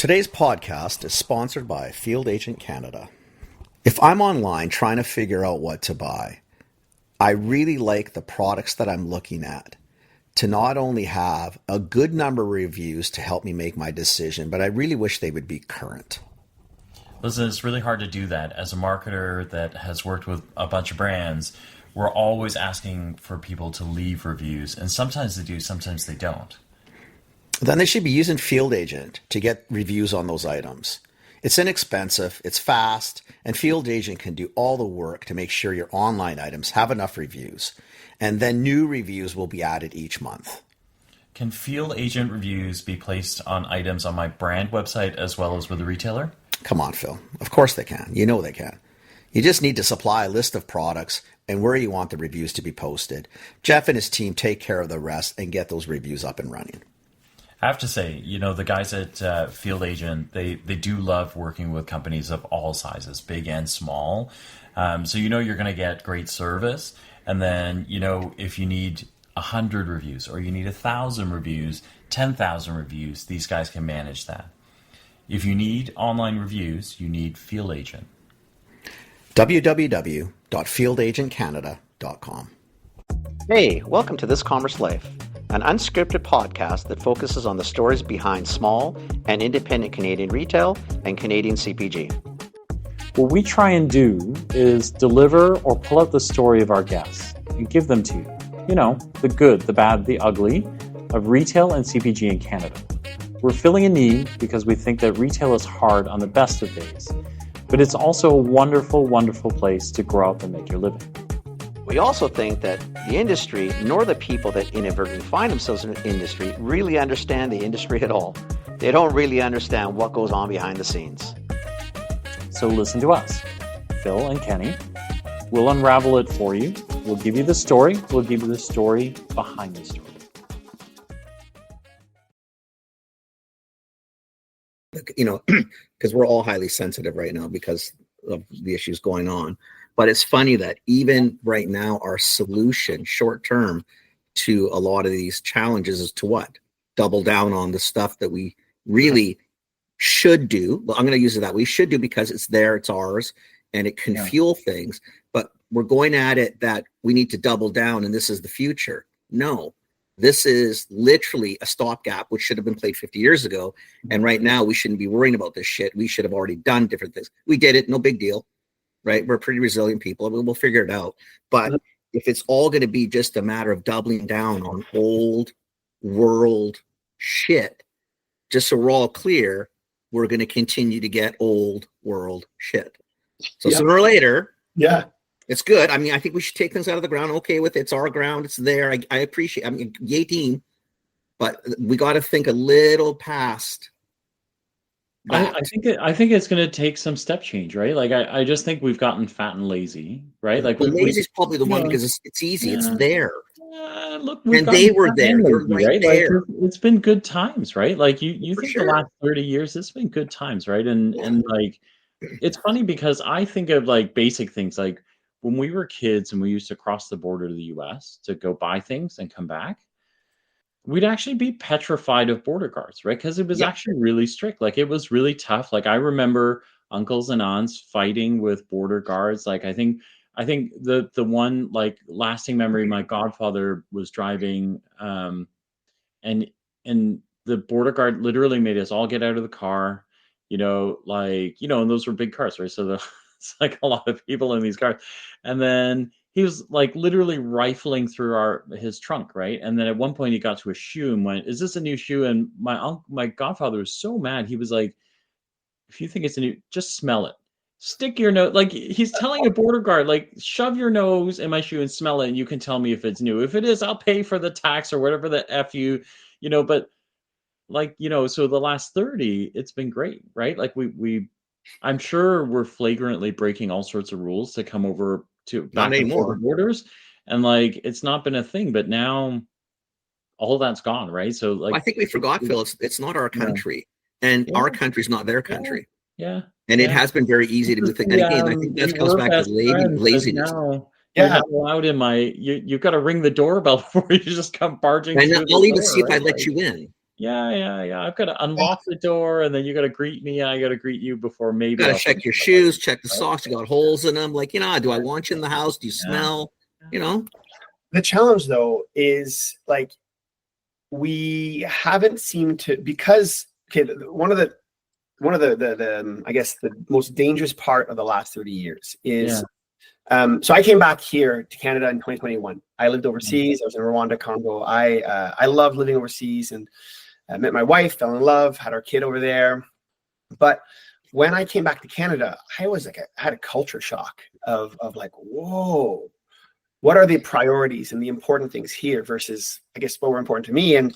Today's podcast is sponsored by Field Agent Canada. If I'm online trying to figure out what to buy, I really like the products that I'm looking at to not only have a good number of reviews to help me make my decision, but I really wish they would be current. Listen, it's really hard to do that. As a marketer that has worked with a bunch of brands, we're always asking for people to leave reviews, and sometimes they do, sometimes they don't. Then they should be using Field Agent to get reviews on those items. It's inexpensive, it's fast, and Field Agent can do all the work to make sure your online items have enough reviews, and then new reviews will be added each month. Can Field Agent reviews be placed on items on my brand website as well as with the retailer? Come on, Phil. Of course they can. You know they can. You just need to supply a list of products and where you want the reviews to be posted. Jeff and his team take care of the rest and get those reviews up and running. I have to say, the guys at Field Agent, they do love working with companies of all sizes, big and small. So you're going to get great service. And then, if you need 100 reviews or you need 1,000 reviews, 10,000 reviews, these guys can manage that. If you need online reviews, you need Field Agent. www.fieldagentcanada.com. Hey, welcome to This Commerce Life, an unscripted podcast that focuses on the stories behind small and independent Canadian retail and Canadian CPG. What we try and do is deliver or pull out the story of our guests and give them to you. The good, the bad, the ugly of retail and CPG in Canada. We're filling a need because we think that retail is hard on the best of days, but it's also a wonderful, wonderful place to grow up and make your living. We also think that the industry, nor the people that inadvertently find themselves in the industry, really understand the industry at all. They don't really understand what goes on behind the scenes. So listen to us, Phil and Kenny. We'll unravel it for you. We'll give you the story. We'll give you the story behind the story. Because we're all highly sensitive right now because of the issues going on. But it's funny that even right now, our solution short term to a lot of these challenges is to what? Double down on the stuff that we really should do. Well, I'm going to use it that we should do because it's there, it's ours, and it can fuel things. But we're going at it that we need to double down and this is the future. No, this is literally a stopgap, which should have been played 50 years ago. And right now we shouldn't be worrying about this shit. We should have already done different things. We did it. No big deal. Right? We're pretty resilient people. We'll figure it out. But if it's all going to be just a matter of doubling down on old world shit, just so we're all clear, we're going to continue to get old world shit. So sooner or later, it's good. I mean, I think we should take things out of the ground. Okay with it. It's our ground. It's there. I appreciate. I mean, yay team. But we got to think a little past. I think it's going to take some step change, right? Like I just think we've gotten fat and lazy, right? Like lazy is probably the one because it's easy. It's there. Look, and they were there. You're right there. Like, it's been good times, right? Like you think sure. The last 30 years, it's been good times, right? And like it's funny because I think of like basic things like when we were kids and we used to cross the border to the US to go buy things and come back. We'd actually be petrified of border guards, right? Because it was actually really strict. Like it was really tough. Like I remember uncles and aunts fighting with border guards. Like I think the one like lasting memory, my godfather was driving, and the border guard literally made us all get out of the car, and those were big cars, right? So it's like a lot of people in these cars, and then he was like literally rifling through his trunk, right? And then at one point he got to a shoe and went, "Is this a new shoe?" And my godfather was so mad. He was like, "If you think it's a new, just smell it. Stick your nose." Like he's telling a border guard, like, "Shove your nose in my shoe and smell it, and you can tell me if it's new. If it is, I'll pay for the tax or whatever the F you, But like so the last 30, it's been great, right? Like I'm sure we're flagrantly breaking all sorts of rules to come over to back and forth borders, and like it's not been a thing, but now all that's gone, right? So like I think we forgot, Phil, it's not our country, and our country's not their country. And it has been very easy to do things. And again, I think that comes back to laziness. Now, allowed in you've got to ring the doorbell before you just come barging. And I'll even see if I let you in. Yeah. I've got to unlock the door, and then you got to greet me, and I got to greet you before maybe Gotta I'll check finish your my shoes, license, check the right? socks, you got holes in them. Like, do I want you in the house? Do you Yeah. smell? The challenge though is like we haven't seemed to, because one of the I guess the most dangerous part of the last 30 years is so I came back here to Canada in 2021. I lived overseas. I was in Rwanda, Congo. I love living overseas, and I met my wife, fell in love, had our kid over there. But when I came back to Canada, I had a culture shock of like, whoa, what are the priorities and the important things here versus, I guess, what were important to me. And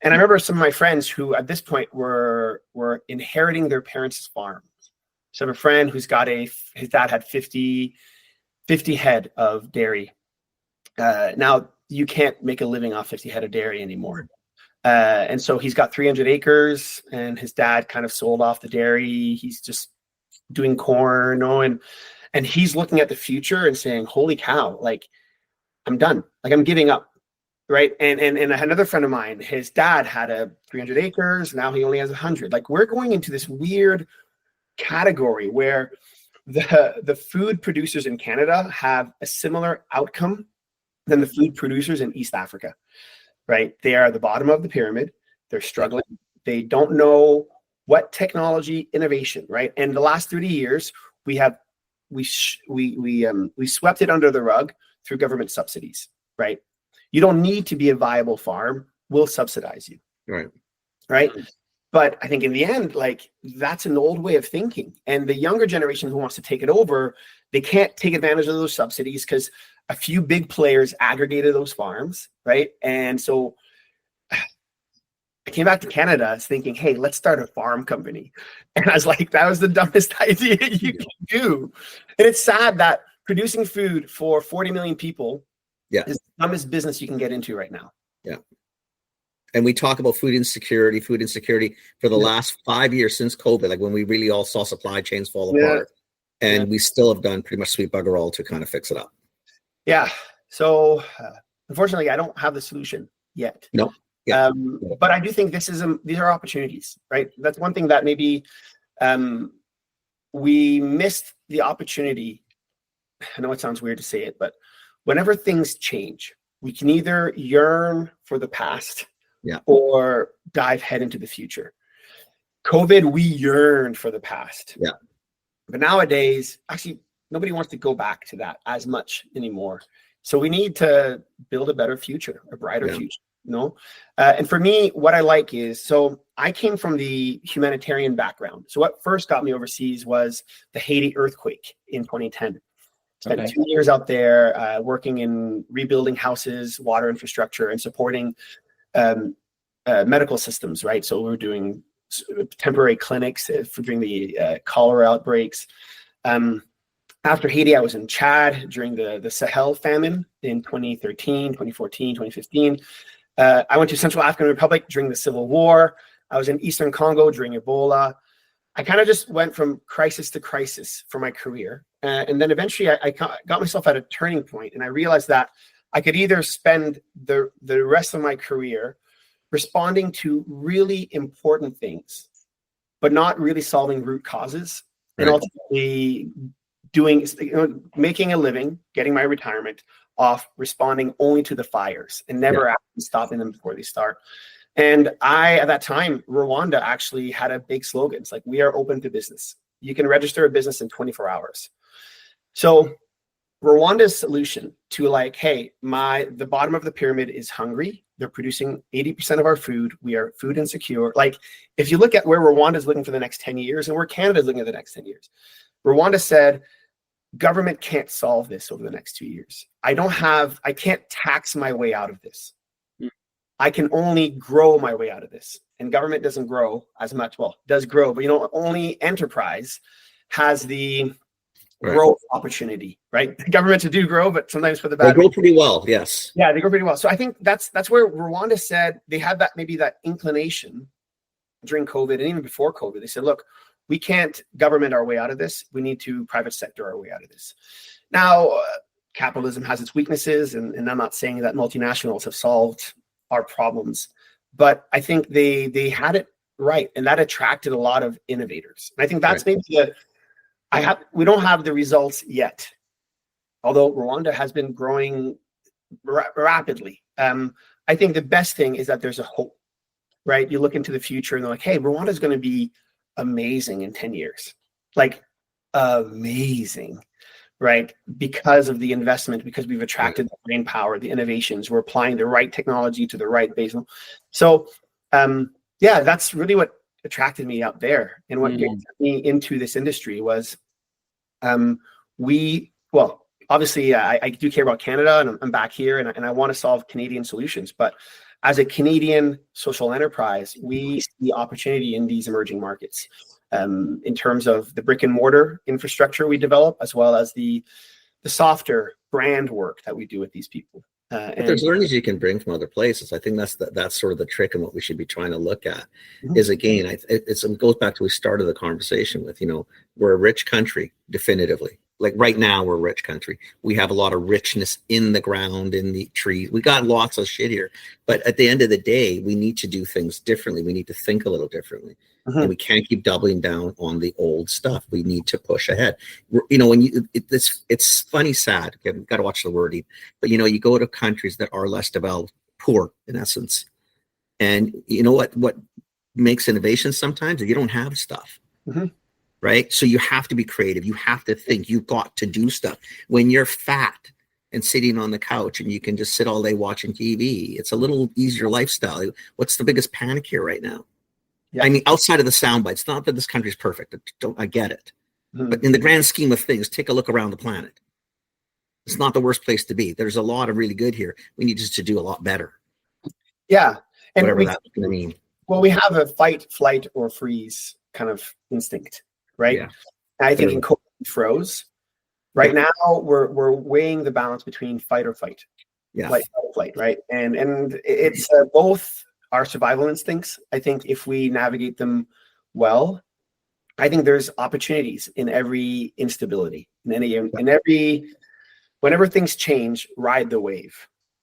I remember some of my friends who at this point were inheriting their parents' farm. So I have a friend who's got his dad had 50 head of dairy. Now you can't make a living off 50 head of dairy anymore. And so he's got 300 acres, and his dad kind of sold off the dairy. He's just doing corn, and he's looking at the future and saying, holy cow, like, I'm done. Like, I'm giving up. Right. And another friend of mine, his dad had 300 acres. Now he only has 100. Like, we're going into this weird category where the food producers in Canada have a similar outcome than the food producers in East Africa. Right. They are the bottom of the pyramid. They're struggling. They don't know what technology innovation. Right. And the last 30 years, we swept it under the rug through government subsidies. Right. You don't need to be a viable farm. We'll subsidize you. Right. But I think in the end, like, that's an old way of thinking. And the younger generation who wants to take it over, they can't take advantage of those subsidies because a few big players aggregated those farms. Right. And so I came back to Canada thinking, hey, let's start a farm company. And I was like, that was the dumbest idea you can do. And it's sad that producing food for 40 million people is the dumbest business you can get into right now. Yeah. And we talk about food insecurity for the last 5 years since COVID, like when we really all saw supply chains fall apart. And we still have done pretty much sweet bugger all to kind of fix it up. Yeah. So unfortunately, I don't have the solution yet. No. Yeah. But I do think these are opportunities, right? That's one thing that maybe we missed the opportunity. I know it sounds weird to say it, but whenever things change, we can either yearn for the past or dive head into the future. COVID, we yearned for the past. Yeah. But nowadays, actually, nobody wants to go back to that as much anymore. So we need to build a better future, a brighter future. And for me, what I like is, so I came from the humanitarian background. So what first got me overseas was the Haiti earthquake in 2010. Spent 2 years out there working in rebuilding houses, water infrastructure, and supporting medical systems, right? So we were doing temporary clinics during the cholera outbreaks. After Haiti, I was in Chad during the Sahel famine in 2013, 2014, 2015. I went to Central African Republic during the Civil War. I was in Eastern Congo during Ebola. I kind of just went from crisis to crisis for my career. And then eventually I got myself at a turning point, and I realized that I could either spend the rest of my career responding to really important things, but not really solving root causes, and ultimately making a living, getting my retirement off responding only to the fires and never actually stopping them before they start. And at that time, Rwanda actually had a big slogan. It's like, we are open to business. You can register a business in 24 hours. So Rwanda's solution to like, hey, the bottom of the pyramid is hungry. They're producing 80% of our food. We are food insecure. Like, if you look at where Rwanda is looking for the next 10 years and where Canada is looking at the next 10 years, Rwanda said, government can't solve this over the next 2 years. I can't tax my way out of this. I can only grow my way out of this. And government doesn't grow as much. Well, it does grow, but only enterprise has the growth opportunity, right? The governments do grow, but sometimes for the bad. They grow pretty well, yes. Yeah, they grow pretty well. So I think that's where Rwanda said they had that inclination during COVID and even before COVID. They said, look, we can't government our way out of this. We need to private sector our way out of this. Now, capitalism has its weaknesses, and I'm not saying that multinationals have solved our problems, but I think they had it right, and that attracted a lot of innovators. And I think that's maybe we don't have the results yet, although Rwanda has been growing rapidly. I think the best thing is that there's a hope, right? You look into the future and they're like, hey, Rwanda is going to be amazing in 10 years, like amazing, right? Because of the investment, because we've attracted the brain power, the innovations, we're applying the right technology to the right basin. So, yeah, that's really what attracted me up there. And what got me into this industry was obviously I do care about Canada, and I'm back here, and I want to solve Canadian solutions. But as a Canadian social enterprise, we see opportunity in these emerging markets in terms of the brick and mortar infrastructure we develop, as well as the softer brand work that we do with these people. But there's learnings you can bring from other places. I think that's sort of the trick, and what we should be trying to look at is, again, it goes back to we started the conversation with, we're a rich country, definitively. Like right now, we're a rich country. We have a lot of richness in the ground, in the trees. We got lots of shit here. But at the end of the day, we need to do things differently. We need to think a little differently. And we can't keep doubling down on the old stuff. We need to push ahead. When it's funny, sad. Okay, we've got to watch the wording. But you go to countries that are less developed, poor in essence, and you know what makes innovation sometimes? You don't have stuff. Right? So you have to be creative. You have to think. You've got to do stuff. When you're fat and sitting on the couch and you can just sit all day watching TV, it's a little easier lifestyle. What's the biggest panic here right now? Yeah. I mean, outside of the sound bites, not that this country's perfect. I get it. But in the grand scheme of things, take a look around the planet. It's not the worst place to be. There's a lot of really good here. We need just to do a lot better. Yeah. And whatever that's going to mean. Well, we have a fight, flight, or freeze kind of instinct. Right. Yeah. I think in COVID we froze. Right now we're weighing the balance between fight or flight. Flight, right? And it's both our survival instincts. I think if we navigate them well, I think there's opportunities in every instability. Whenever things change, ride the wave.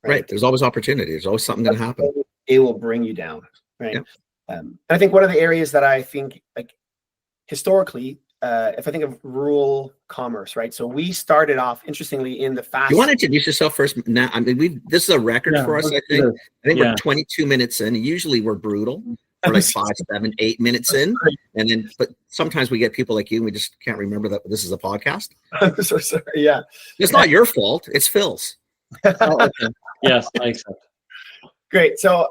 Right. There's always opportunity. There's always something going to happen. It will bring you down. Right. Yeah. I think one of the areas that I think historically, if I think of rural commerce, right? So we started off, interestingly, in the fast. You want to introduce yourself first? Now, I mean, this is a record for us. I think we're 22 minutes in. Usually, we're brutal. We're like 5, 7, 8 minutes in, and then. But sometimes we get people like you, and we just can't remember that this is a podcast. I'm so sorry. Yeah, it's not your fault. It's Phil's. Okay. Yes, I accept. Great. So.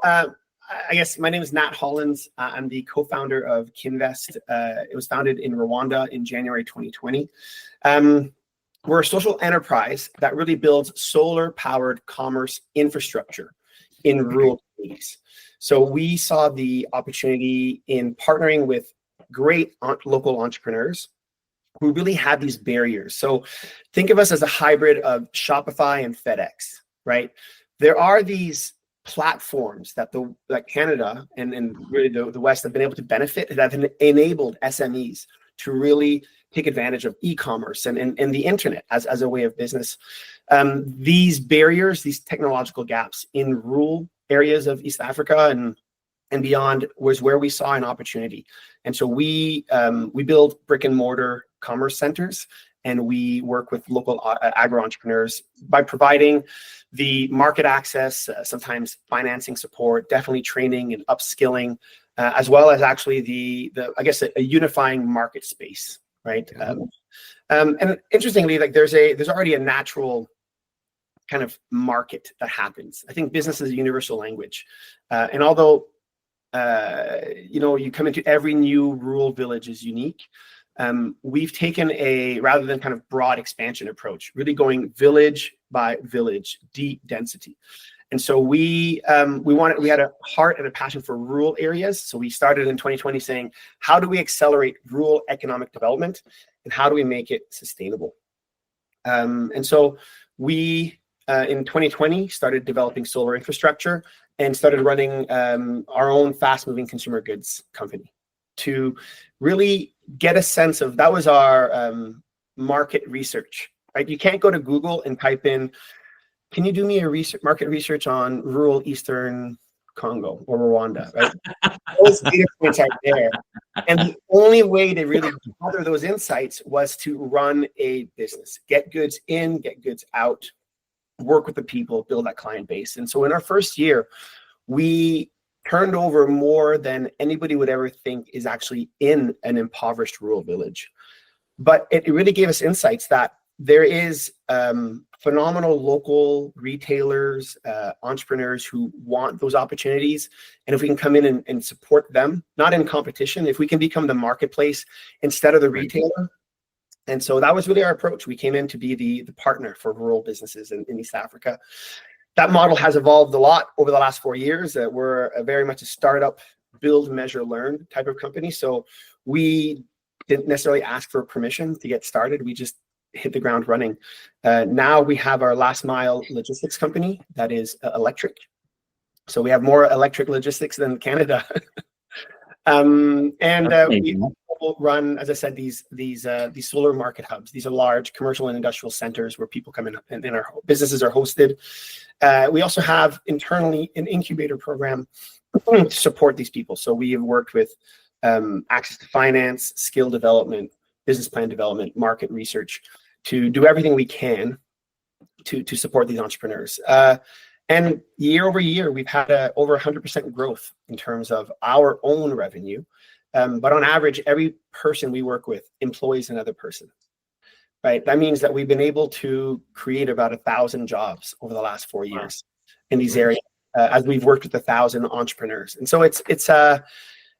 I guess my name is Nat Hollands. I'm the co-founder of Kinvest. It was founded in Rwanda in January 2020. We're a social enterprise that really builds solar-powered commerce infrastructure in rural communities. So we saw the opportunity in partnering with great local entrepreneurs who really had these barriers. So think of us as a hybrid of Shopify and FedEx, right? There are these platforms that Canada and really the West have been able to benefit, that have enabled SMEs to really take advantage of e-commerce and the internet as a way of business. These barriers, these technological gaps in rural areas of East Africa and beyond was where we saw an opportunity. And so we build brick and mortar commerce centers, and we work with local agro entrepreneurs by providing the market access, sometimes financing support, definitely training and upskilling, as well as actually the I guess a unifying market space, right? And interestingly, there's already a natural kind of market that happens. I think business is a universal language, and although you come into every new rural village is unique. We've taken rather than kind of broad expansion approach, really going village by village, deep density. And so we had a heart and a passion for rural areas. So we started in 2020 saying, how do we accelerate rural economic development and how do we make it sustainable? And so we, in 2020, started developing solar infrastructure and started running our own fast-moving consumer goods company to really get a sense of, that was our market research, right? You can't go to Google and type in, can you do me a market research on rural Eastern Congo or Rwanda, right? Those data points are there. And the only way to really gather those insights was to run a business, get goods in, get goods out, work with the people, build that client base. And so in our first year, we turned over more than anybody would ever think is actually in an impoverished rural village. But it really gave us insights that there is phenomenal local retailers, entrepreneurs who want those opportunities. And if we can come in and support them, not in competition, if we can become the marketplace instead of the retailer. And so that was really our approach. We came in to be the partner for rural businesses in East Africa. That model has evolved a lot over the last 4 years. We're very much a startup, build, measure, learn type of company. So we didn't necessarily ask for permission to get started. We just hit the ground running. Now we have our last mile logistics company that is electric. So we have more electric logistics than Canada. We run, as I said, these solar market hubs. These are large commercial and industrial centers where people come in and our businesses are hosted. We also have internally an incubator program to support these people. So we have worked with access to finance, skill development, business plan development, market research to do everything we can to support these entrepreneurs. And year over year, we've had over 100% growth in terms of our own revenue. But on average, every person we work with employs another person, right? That means that we've been able to create about 1,000 jobs over the last 4 years in these areas as we've worked with 1,000 entrepreneurs. And so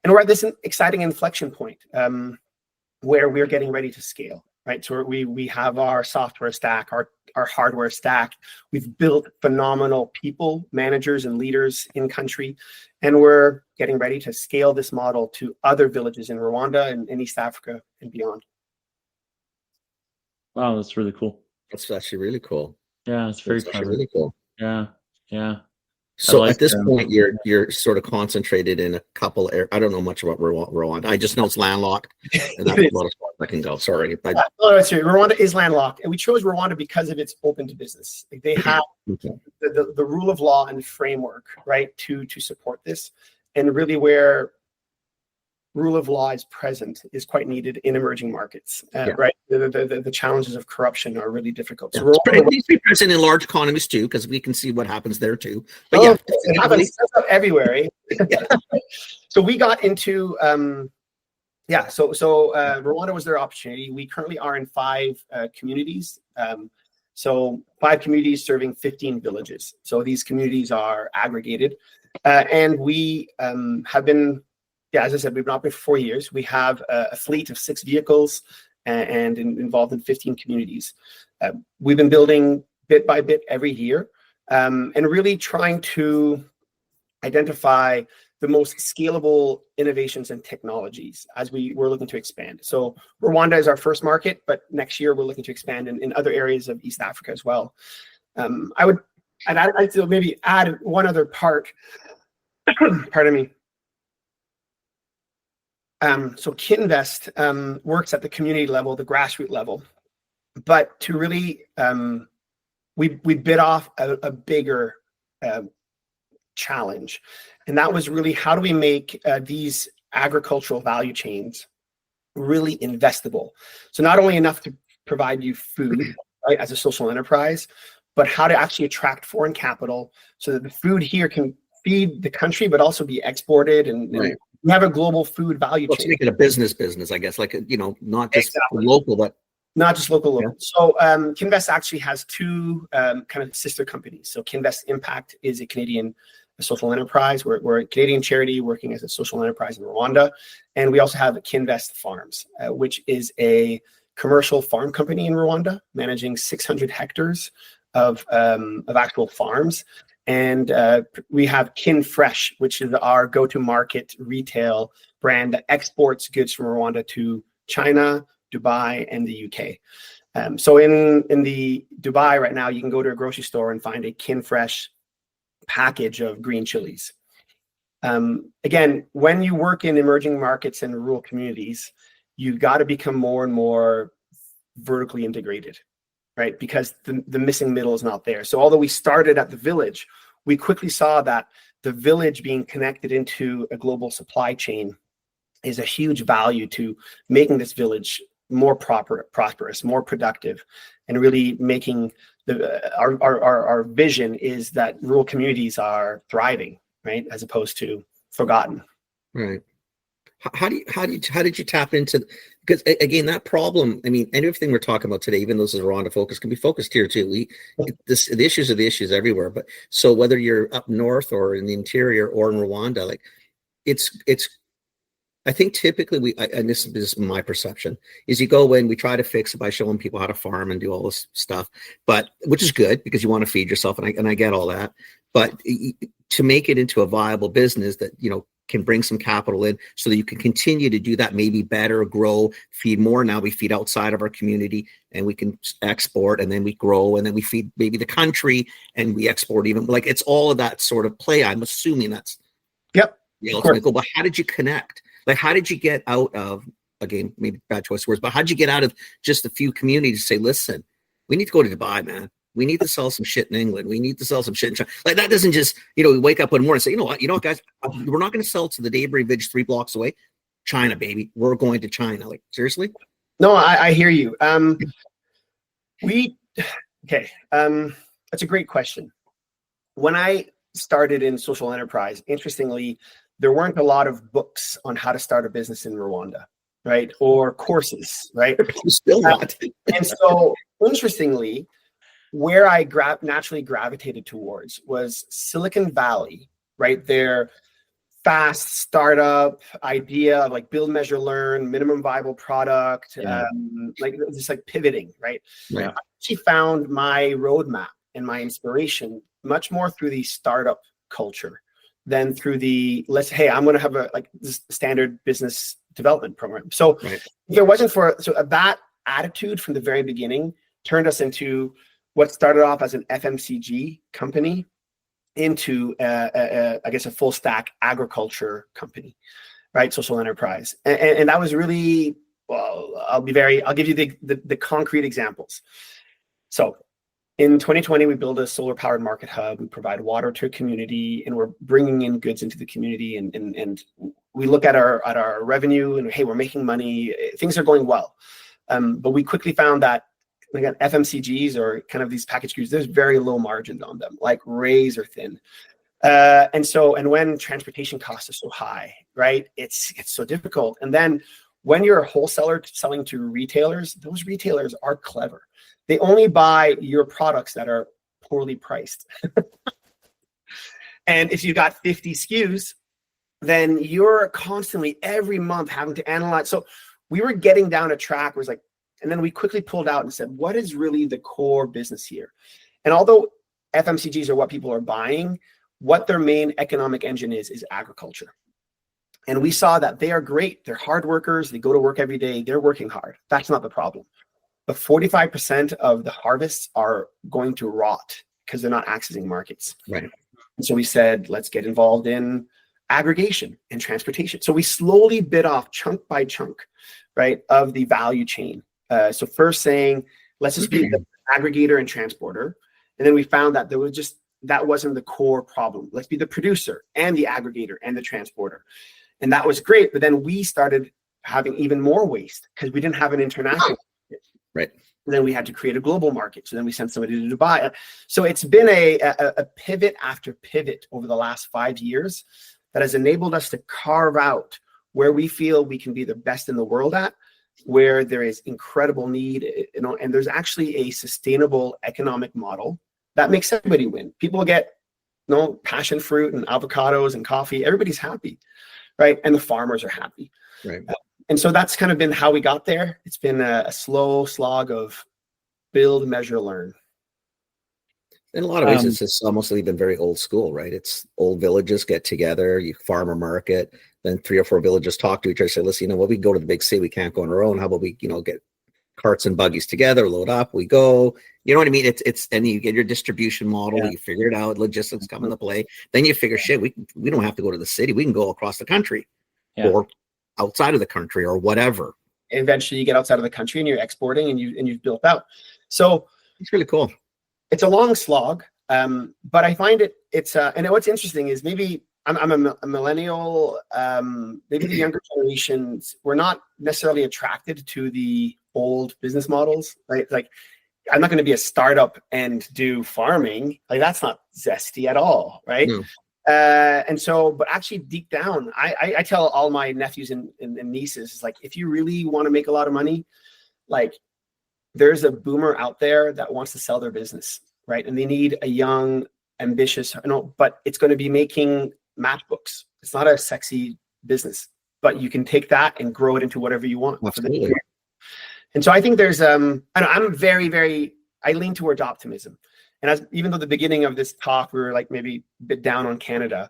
and we're at this exciting inflection point where we're getting ready to scale, right? So we have our software stack, our hardware stack. We've built phenomenal people, managers, and leaders in country, and we're getting ready to scale this model to other villages in Rwanda and in East Africa and beyond. Wow, that's really cool. That's actually really cool. Yeah, it's very clever. Really cool. Yeah. So at this point, you're sort of concentrated in a couple. I don't know much about Rwanda. I just know it's landlocked, and that's a lot of spots I can go. Sorry, that's true. Rwanda is landlocked, and we chose Rwanda because of its open to business. Like they have the rule of law and framework, right, to support this, and really where rule of law is present is quite needed in emerging markets, right? The challenges of corruption are really difficult. So it needs to be present in large economies too, because we can see what happens there too. But it happens everywhere. So we got into Rwanda was their opportunity. We currently are in 5 communities. So 5 communities serving 15 villages. So these communities are aggregated, and we have been. Yeah, as I said, we've been operating for 4 years. We have a fleet of 6 vehicles and involved in 15 communities. We've been building bit by bit every year and really trying to identify the most scalable innovations and technologies as we're looking to expand. So Rwanda is our first market, but next year we're looking to expand in other areas of East Africa as well. I'd like to maybe add one other part. Pardon me. So Kinvest works at the community level, the grassroots level, but to really, we bit off a bigger challenge, and that was really how do we make these agricultural value chains really investable? So not only enough to provide you food, right, as a social enterprise, but how to actually attract foreign capital so that the food here can feed the country, but also be exported and we have a global food value chain. To make it a business, I guess, like, not just local, but not just local. Yeah. So Kinvest actually has 2 kind of sister companies. So Kinvest Impact is a Canadian social enterprise. We're a Canadian charity working as a social enterprise in Rwanda. And we also have Kinvest Farms, which is a commercial farm company in Rwanda, managing 600 hectares of actual farms. And we have Kinfresh, which is our go-to-market retail brand that exports goods from Rwanda to China, Dubai, and the UK. So in the Dubai right now, you can go to a grocery store and find a Kinfresh package of green chilies. Again, when you work in emerging markets and rural communities, you've got to become more and more vertically integrated, right? Because the missing middle is not there. So although we started at the village, we quickly saw that the village being connected into a global supply chain is a huge value to making this village more prosperous, more productive, and really making our vision is that rural communities are thriving, right, as opposed to forgotten. Right. How did you tap into, because again, that problem, I mean, everything we're talking about today, even though this is Rwanda focus, can be focused here too. The issues are the issues everywhere. But so whether you're up north or in the interior or in Rwanda, like it's I think typically and this is my perception, is you go in, we try to fix it by showing people how to farm and do all this stuff, but which is good because you want to feed yourself, and I get all that. But to make it into a viable business that, you know, can bring some capital in so that you can continue to do that, maybe better, grow, feed more. Now we feed outside of our community and we can export, and then we grow, and then we feed maybe the country and we export even. Like it's all of that sort of play. I'm assuming that's the ultimate goal. But how did you connect? Like, how did you get out of, again, maybe bad choice of words, but how did you get out of just a few communities to say, listen, we need to go to Dubai, man. We need to sell some shit in England. We need to sell some shit in China. Like that doesn't just, you know, we wake up one morning and say, you know what, guys, we're not going to sell to the Daybury Village 3 blocks away. China, baby. We're going to China. Like, seriously? No, I hear you. That's a great question. When I started in social enterprise, interestingly, there weren't a lot of books on how to start a business in Rwanda, right? Or courses, right? Still not. And so, interestingly, where I naturally gravitated towards was Silicon Valley, right? Their fast startup idea of like build, measure, learn, minimum viable product, like just like pivoting, right? Yeah. I actually found my roadmap and my inspiration much more through the startup culture than through the I'm going to have a like this standard business development program. So if it wasn't for that attitude from the very beginning turned us into what started off as an FMCG company into I guess a full stack agriculture company, right? Social enterprise. And that was really, well, I'll give you the concrete examples. So in 2020, we built a solar powered market hub. We provide water to a community, and we're bringing in goods into the community. And we look at our revenue, and hey, we're making money. Things are going well. But we quickly found that, again, FMCGs or kind of these packaged goods, there's very low margins on them, like razor thin. And when transportation costs are so high, right, it's so difficult. And then when you're a wholesaler selling to retailers, those retailers are clever. They only buy your products that are poorly priced. And if you've got 50 SKUs, then you're constantly every month having to analyze. So we were getting down a track where it's like, and then we quickly pulled out and said, what is really the core business here? And although FMCGs are what people are buying, what their main economic engine is agriculture. And we saw that they are great. They're hard workers. They go to work every day. They're working hard. That's not the problem. But 45% of the harvests are going to rot because they're not accessing markets. Right. And so we said, let's get involved in aggregation and transportation. So we slowly bit off chunk by chunk, right, of the value chain. So first saying, let's just be the aggregator and transporter. And then we found that that wasn't the core problem. Let's be the producer and the aggregator and the transporter. And that was great. But then we started having even more waste because we didn't have an international market. Right. And then we had to create a global market. So then we sent somebody to Dubai. So it's been a pivot after pivot over the last 5 years that has enabled us to carve out where we feel we can be the best in the world at, where there is incredible need, and there's actually a sustainable economic model that makes everybody win. People get, passion fruit and avocados and coffee. Everybody's happy, right? And the farmers are happy. Right. And so that's kind of been how we got there. It's been a slow slog of build, measure, learn. In a lot of ways, it's just almost been very old school, right? It's old villages get together, you farm a market, then 3 or 4 villages talk to each other, say, listen, we can go to the big city, we can't go on our own. How about we, get carts and buggies together, load up, we go. You know what I mean? And you get your distribution model, you figure it out, logistics come into play. Then you figure, shit, we don't have to go to the city, we can go across the country or outside of the country or whatever. Eventually you get outside of the country and you're exporting and you've built out. So it's really cool. It's a long slog, But I find it's and what's interesting is maybe I'm a millennial. Maybe the younger generations, we're not necessarily attracted to the old business models, right? Like, I'm not going to be a startup and do farming. Like, that's not zesty at all, right? No. And so, but actually deep down, I tell all my nephews and nieces, is like, if you really want to make a lot of money, like, there's a boomer out there that wants to sell their business, right? And they need a young, ambitious, but it's going to be making matchbooks. It's not a sexy business, but you can take that and grow it into whatever you want. Absolutely. And so I think there's, I'm very, very, I lean towards optimism. And even though the beginning of this talk, we were like maybe a bit down on Canada,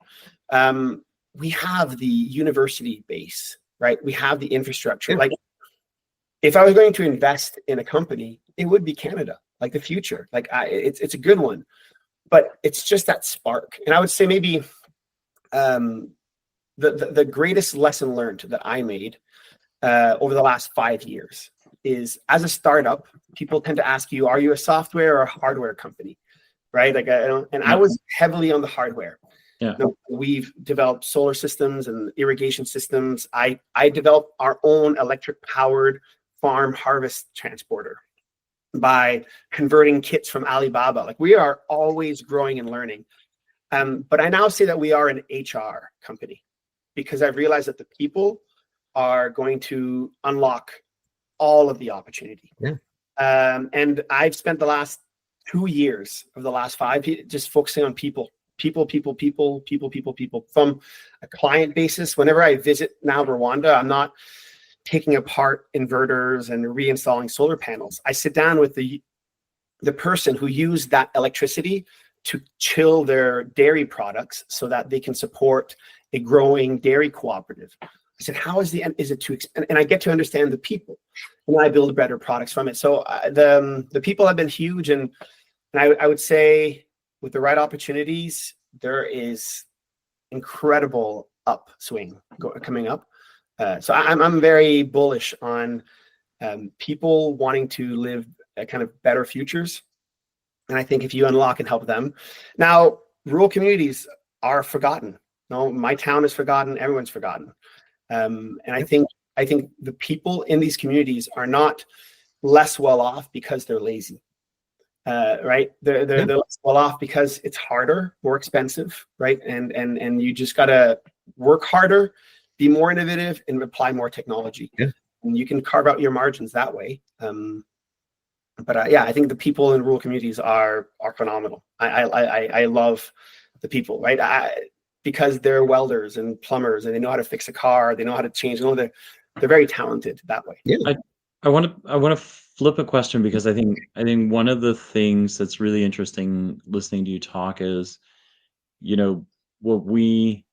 we have the university base, right? We have the infrastructure. Yeah. Like, if I was going to invest in a company, it would be Canada, like the future. Like, it's a good one, but it's just that spark. And I would say maybe the greatest lesson learned that I made over the last 5 years is, as a startup, people tend to ask you, are you a software or a hardware company? Right? Like, I was heavily on the hardware. Yeah. We've developed solar systems and irrigation systems. I developed our own electric powered farm harvest transporter by converting kits from Alibaba. Like, we are always growing and learning. But I now say that we are an HR company, because I've realized that the people are going to unlock all of the opportunity. Yeah. And I've spent the last 2 years of the last 5 just focusing on people from a client basis. Whenever I visit now Rwanda, I'm not taking apart inverters and reinstalling solar panels. I sit down with the person who used that electricity to chill their dairy products so that they can support a growing dairy cooperative. I said, how is it too expensive? And I get to understand the people, and I build better products from it. So the people have been huge, and I would say, with the right opportunities, there is incredible upswing coming up. So I'm very bullish on people wanting to live kind of better futures. And I think if you unlock and help them. Now, rural communities are forgotten. No, my town is forgotten. Everyone's forgotten. And I think the people in these communities are not less well off because they're lazy. Right? They're less well off because it's harder, more expensive, right? And you just gotta work harder, be more innovative, and apply more technology. Yeah. And you can carve out your margins that way. But I think the people in rural communities are phenomenal. I love the people, right? Because they're welders and plumbers, and they know how to fix a car. They know how to change. They're very talented that way. Yeah. I want to flip a question, because I think one of the things that's really interesting listening to you talk is, what we,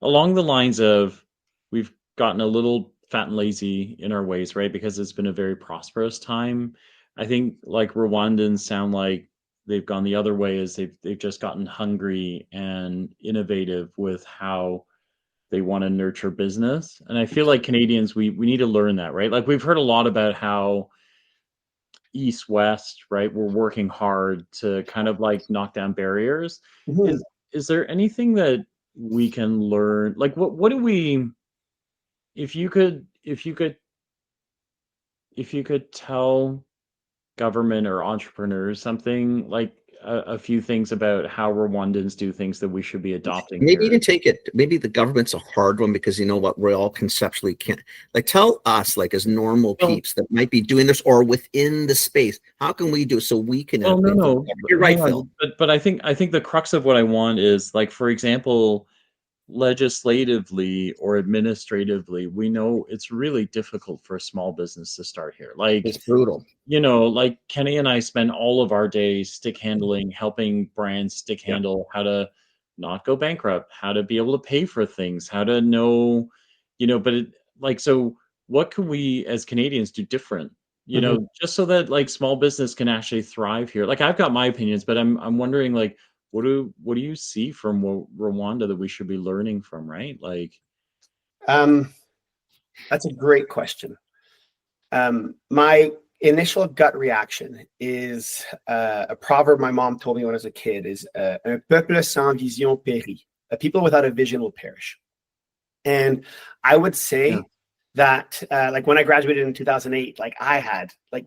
along the lines of, we've gotten a little fat and lazy in our ways, right? Because it's been a very prosperous time. I think, like, Rwandans sound like they've gone the other way, is they've just gotten hungry and innovative with how they want to nurture business. And I feel like Canadians, we need to learn that, right? Like, we've heard a lot about how East West, right, we're working hard to kind of like knock down barriers. Mm-hmm. Is there anything that we can learn? Like, what do we, if you could tell government or entrepreneurs something, like a few things about how Rwandans do things that we should be adopting. Maybe even take it. Maybe the government's a hard one, because you know what, we all conceptually can't. Like, tell us, like, as normal peeps that might be doing this, or within the space, how can we do so we can? Oh, no. You're right, Phil. But I think the crux of what I want is, like, for example, legislatively or administratively, we know it's really difficult for a small business to start here. Like, It's brutal. Like, Kenny and I spend all of our days stick handling, helping brands stick handle how to not go bankrupt, how to be able to pay for things, how to know, but so what can we as Canadians do different? Just so that, like, small business can actually thrive here. Like, I've got my opinions, but I'm wondering, like, what do you see from Rwanda that we should be learning from, right? Like, that's a great question. My initial gut reaction is a proverb my mom told me when I was a kid is un peuple sans vision périt. A people without a vision will perish. And I would say that like when I graduated in 2008, like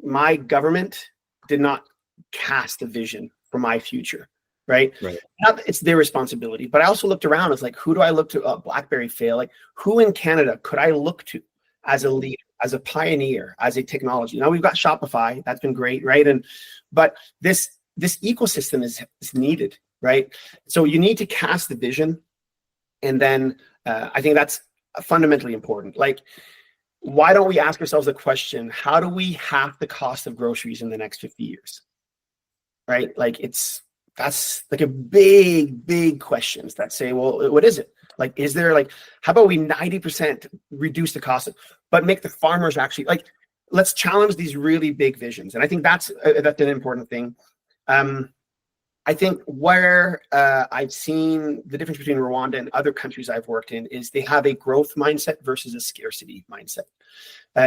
my government did not cast a vision for my future. Right. Not that it's their responsibility, but I also looked around. It's like, who do I look to? BlackBerry fail. Like, who in Canada could I look to as a leader, as a pioneer, as a technology? Now we've got Shopify. That's been great, right? But this ecosystem is needed, right? So you need to cast the vision, and then I think that's fundamentally important. Like, why don't we ask ourselves the question: how do we halve the cost of groceries in the next 50 years? Right? Like that's like a big questions that say, well, what is it? Like, is there like, how about we 90% reduce the cost, but make the farmers actually like, let's challenge these really big visions. And I think that's an important thing. I think where I've seen the difference between Rwanda and other countries I've worked in is they have a growth mindset versus a scarcity mindset.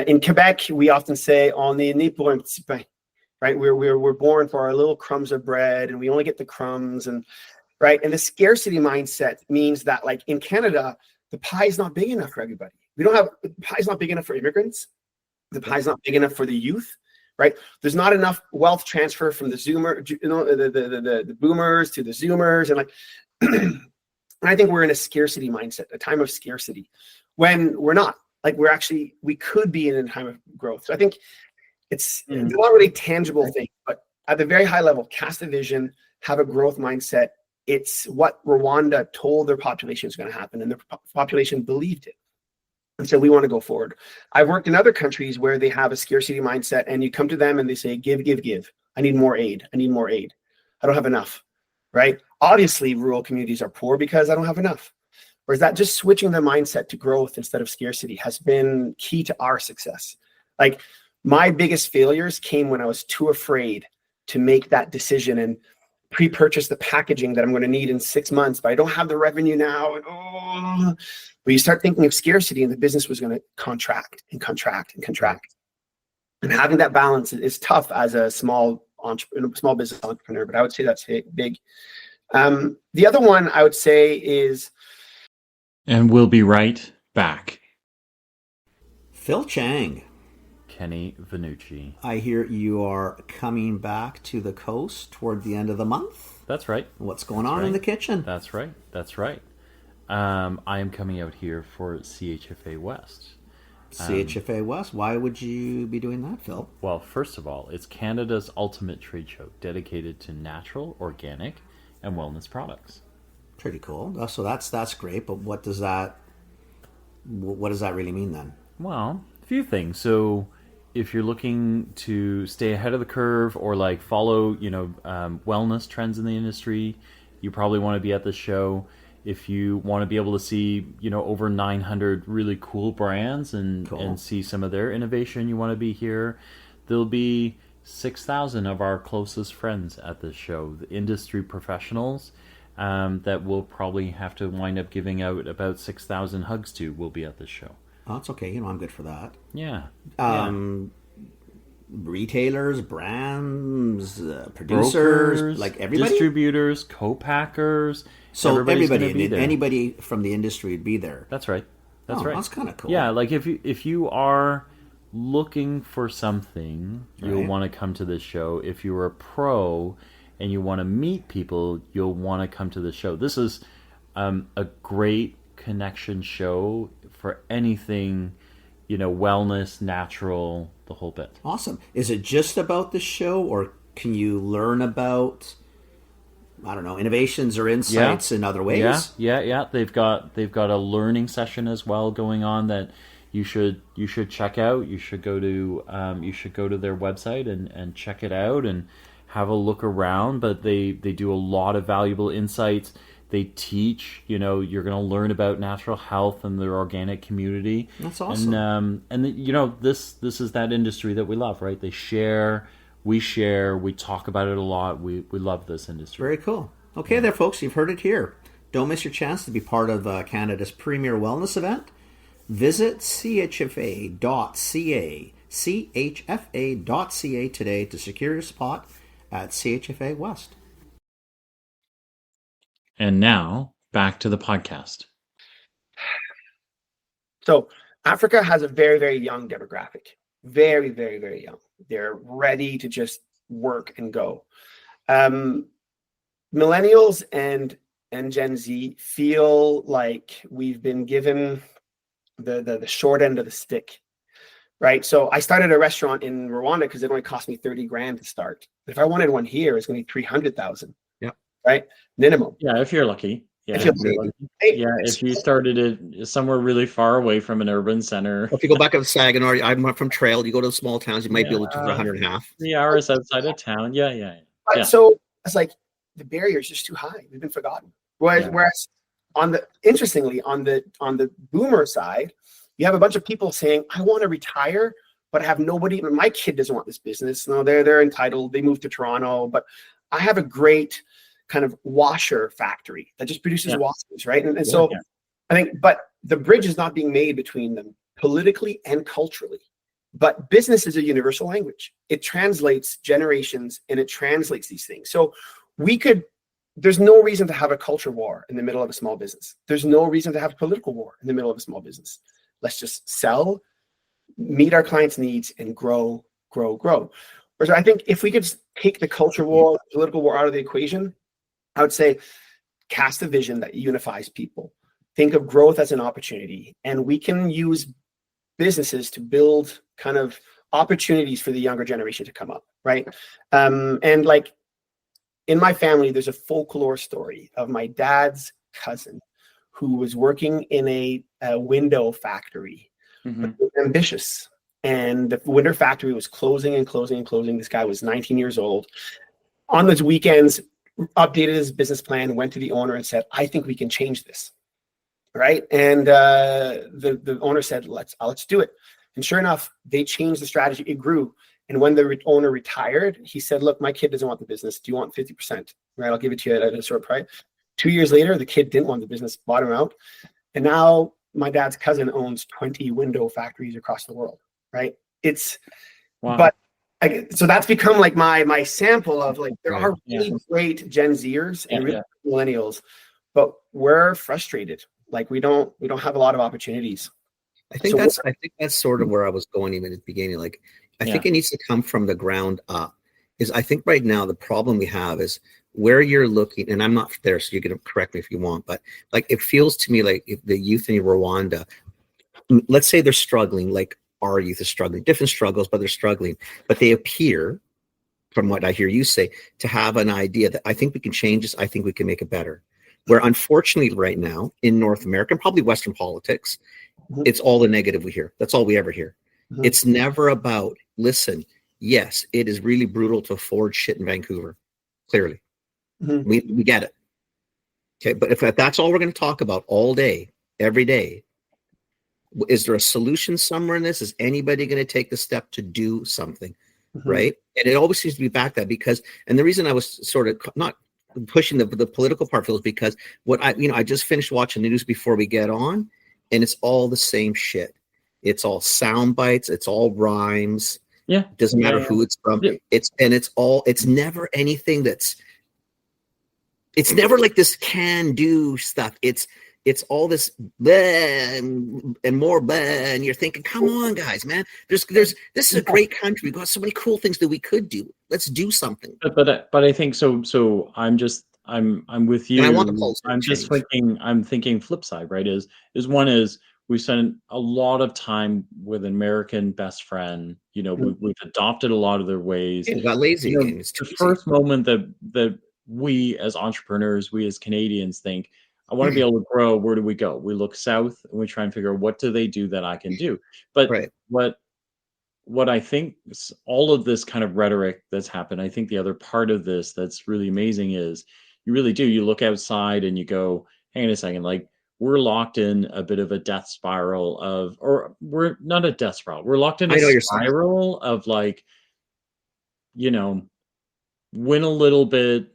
In Quebec, we often say, on est né pour un petit pain. Right, we're born for our little crumbs of bread, and we only get the crumbs, and right. And the scarcity mindset means that, like in Canada, the pie is not big enough for everybody. The pie is not big enough for immigrants. The pie is not big enough for the youth. Right, there's not enough wealth transfer from the the boomers to the Zoomers, and like, and I think we're in a scarcity mindset, a time of scarcity, when we're not. Like we could be in a time of growth. So I think. It's not really tangible thing, but at the very high level, cast a vision, have a growth mindset. It's what Rwanda told their population is going to happen, and the population believed it. And so we want to go forward. I've worked in other countries where they have a scarcity mindset, and you come to them and they say, give. I need more aid. I don't have enough, right? Obviously, rural communities are poor because I don't have enough. Whereas that just switching the mindset to growth instead of scarcity has been key to our success. Like, my biggest failures came when I was too afraid to make that decision and pre-purchase the packaging that I'm going to need in 6 months, but I don't have the revenue now. And but you start thinking of scarcity, and the business was going to contract. And having that balance is tough as a small business entrepreneur, but I would say that's big. The other one I would say is... And we'll be right back. Phil Chang. Kenny Vanucci. I hear you are coming back to the coast toward the end of the month. That's right. What's going on in the kitchen? That's right. I am coming out here for CHFA West. CHFA West? Why would you be doing that, Phil? Well, first of all, it's Canada's ultimate trade show dedicated to natural, organic, and wellness products. Pretty cool. So that's great, but what does that really mean then? Well, a few things. So if you're looking to stay ahead of the curve or like follow, wellness trends in the industry, you probably want to be at the show. If you want to be able to see, over 900 really cool brands and see some of their innovation, you want to be here. There'll be 6,000 of our closest friends at this show, the industry professionals that we'll probably have to wind up giving out about 6,000 hugs to will be at this show. Oh, that's okay. I'm good for that. Yeah. Retailers, brands, producers, brokers, like everybody? Distributors, co-packers. So anybody from the industry would be there. That's right. That's right. That's kind of cool. Yeah, like if you are looking for something, you'll want to come to this show. If you're a pro and you want to meet people, you'll want to come to the show. This is a great connection show for anything, wellness, natural, the whole bit. Awesome. Is it just about the show, or can you learn about, I don't know, innovations or insights in other ways? Yeah. They've got a learning session as well going on that you should check out. You should go to their website and check it out and have a look around. But they do a lot of valuable insights. They teach, you're going to learn about natural health and their organic community. That's awesome. And this is that industry that we love, right? They share, we talk about it a lot. We love this industry. Very cool. Okay, there, folks, you've heard it here. Don't miss your chance to be part of Canada's premier wellness event. Visit chfa.ca chfa.ca today to secure your spot at CHFA West. And now back to the podcast. So Africa has a very, very young demographic. Very, very, very young. They're ready to just work and go. Millennials and Gen Z feel like we've been given the short end of the stick, right? So I started a restaurant in Rwanda because it only cost me 30 grand to start. But if I wanted one here, it's going to be 300,000. Yeah. Right. Minimum. Yeah, if you're lucky. Yeah, If you're lucky. Yeah, if you started it somewhere really far away from an urban center. If you go back up to Saginaw, I'm from Trail. You go to the small towns, you might be able to do 100 and a half. 3 hours outside of town. Yeah. So it's like the barrier is just too high. We've been forgotten. Whereas interestingly, on the boomer side, you have a bunch of people saying, I want to retire, but I have nobody. My kid doesn't want this business. No, they're entitled. They moved to Toronto, but I have a great kind of washer factory that just produces washers, right? And so I think, but the bridge is not being made between them politically and culturally. But business is a universal language. It translates generations and it translates these things. So there's no reason to have a culture war in the middle of a small business. There's no reason to have a political war in the middle of a small business. Let's just sell, meet our clients' needs, and grow. Whereas I think if we could take the culture war, political war out of the equation, I would say cast a vision that unifies people. Think of growth as an opportunity, and we can use businesses to build kind of opportunities for the younger generation to come up, right? And like in my family, there's a folklore story of my dad's cousin who was working in a window factory, but ambitious. And the window factory was closing and closing and closing. This guy was 19 years old. On those weekends, updated his business plan, went to the owner and said, I think we can change this. Right. And the owner said, let's do it. And sure enough, they changed the strategy. It grew. And when the owner retired, he said, look, my kid doesn't want the business. Do you want 50%? Right. I'll give it to you at a short price. 2 years later, the kid didn't want the business, bought him out. And now my dad's cousin owns 20 window factories across the world. Right. But so that's become like my sample of like, there are really great Gen Zers and really millennials, but we're frustrated. Like we don't have a lot of opportunities. I think that's sort of where I was going even at the beginning. Like, I think it needs to come from the ground up. I think right now the problem we have is where you're looking, and I'm not there, so you can correct me if you want, but like it feels to me like if the youth in Rwanda, let's say they're struggling, like our youth is struggling, different struggles, but they're struggling. But they appear, from what I hear you say, to have an idea that I think we can change this, I think we can make it better. Where unfortunately right now in North America, and probably Western politics, it's all the negative we hear. That's all we ever hear. It's never about, listen, yes, it is really brutal to afford shit in Vancouver. Clearly. We get it. Okay, but if that's all we're going to talk about all day, every day, is there a solution somewhere in this? Is anybody going to take the step to do something? Right? And it always seems to be back that because, and the reason I was sort of not pushing the political part is because I just finished watching the news before we get on, and it's all the same shit. It's all sound bites. It's all rhymes. Yeah. It doesn't matter who it's from. Yeah. It's never anything it's never like this can do stuff. It's all this bleh and more bleh, and you're thinking, come on, guys, man. This is a great country. We've got so many cool things that we could do. Let's do something. But I think so. I'm with you. And I want the pulse. I'm thinking flip side, right? Is we spent a lot of time with an American best friend. We've adopted a lot of their ways. It got lazy. The first moment that we as entrepreneurs, we as Canadians think, I want to be able to grow. Where do we go? We look south and we try and figure out what do they do that I can do. But what I think all of this kind of rhetoric that's happened, I think the other part of this that's really amazing is you really do. You look outside and you go, hang on a second, like we're locked in a bit of a death spiral or we're not a death spiral. We're locked in a spiral of like, win a little bit,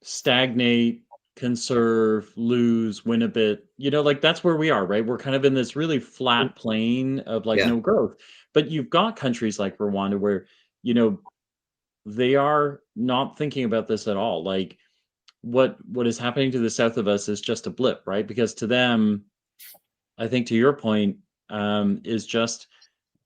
stagnate, conserve, lose, win a bit, like that's where we are, right? We're kind of in this really flat plane of like no growth. but you've got countries like Rwanda where, you know, they are not thinking about this at all. Like what is happening to the south of us is just a blip, right? Because to them, I think to your point, is just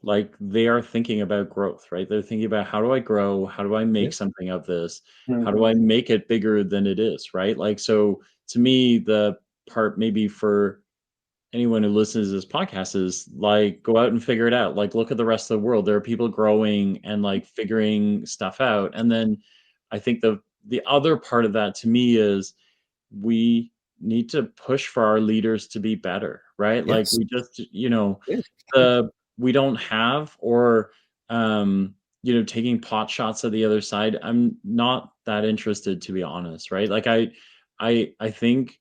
like they are thinking about growth, right? They're thinking about how do I grow? How do I make something of this? How do I make it bigger than it is, right? Like, so to me, the part maybe for anyone who listens to this podcast is like, go out and figure it out. Like, look at the rest of the world. There are people growing and like figuring stuff out. And then I think the other part of that to me is we need to push for our leaders to be better, right? Like Yes. we just, you know, Yes. we don't have, or you know, taking pot shots at the other side. I'm not that interested, to be honest, right? Like I think,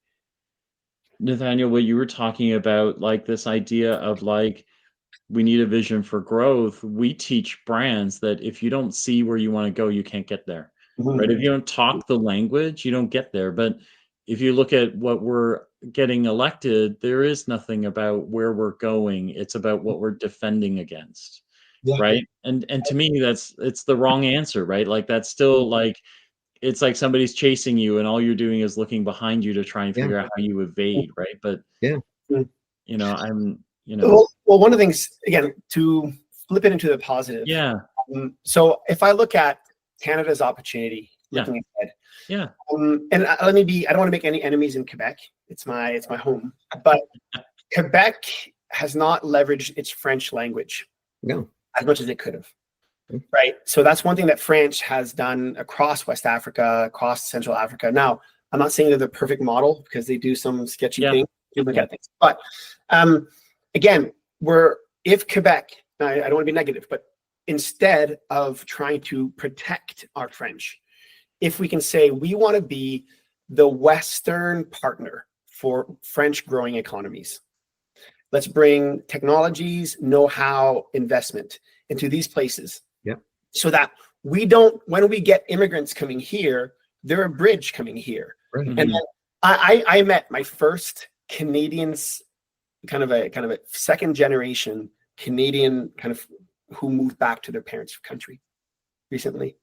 Nathaniel, what you were talking about, like this idea of like we need a vision for growth. We teach brands that if you don't see where you want to go, you can't get there, right? If you don't talk the language, you don't get there. But if you look at what we're getting elected, there is nothing about where we're going. It's about what we're defending against, right? And to me, it's the wrong answer, right? Like that's still like it's like somebody's chasing you, and all you're doing is looking behind you to try and figure out how you evade, right? But Yeah. you know, you know, Well, one of the things, again, to flip it into the positive. yeah, So if I look at Canada's opportunity, looking ahead, and I don't want to make any enemies in Quebec. It's my home, but Quebec has not leveraged its French language as much as it could have. Right. So that's one thing that France has done across West Africa, across Central Africa. Now, I'm not saying they're the perfect model because they do some sketchy things. You look at things. But again, if Quebec, I don't want to be negative, but instead of trying to protect our French, if we can say we want to be the Western partner for French growing economies, let's bring technologies, know-how, investment into these places. So that we don't, when we get immigrants coming here, they're a bridge coming here. Right. And then I met my first Canadians, kind of a second generation Canadian kind of who moved back to their parents' country recently.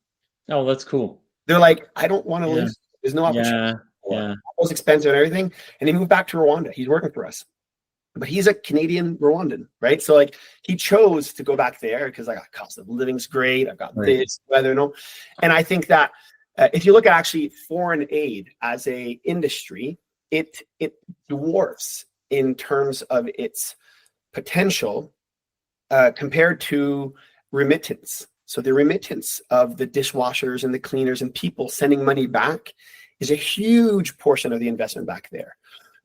Oh, that's cool. They're like, I don't want to lose. There's no opportunity. It was expensive and everything. And he moved back to Rwanda. He's working for us. But he's a Canadian Rwandan, right? So like he chose to go back there because like cost of living's great. I've got this weather, and I think that if you look at actually foreign aid as a industry, it dwarfs in terms of its potential compared to remittance. So the remittance of the dishwashers and the cleaners and people sending money back is a huge portion of the investment back there.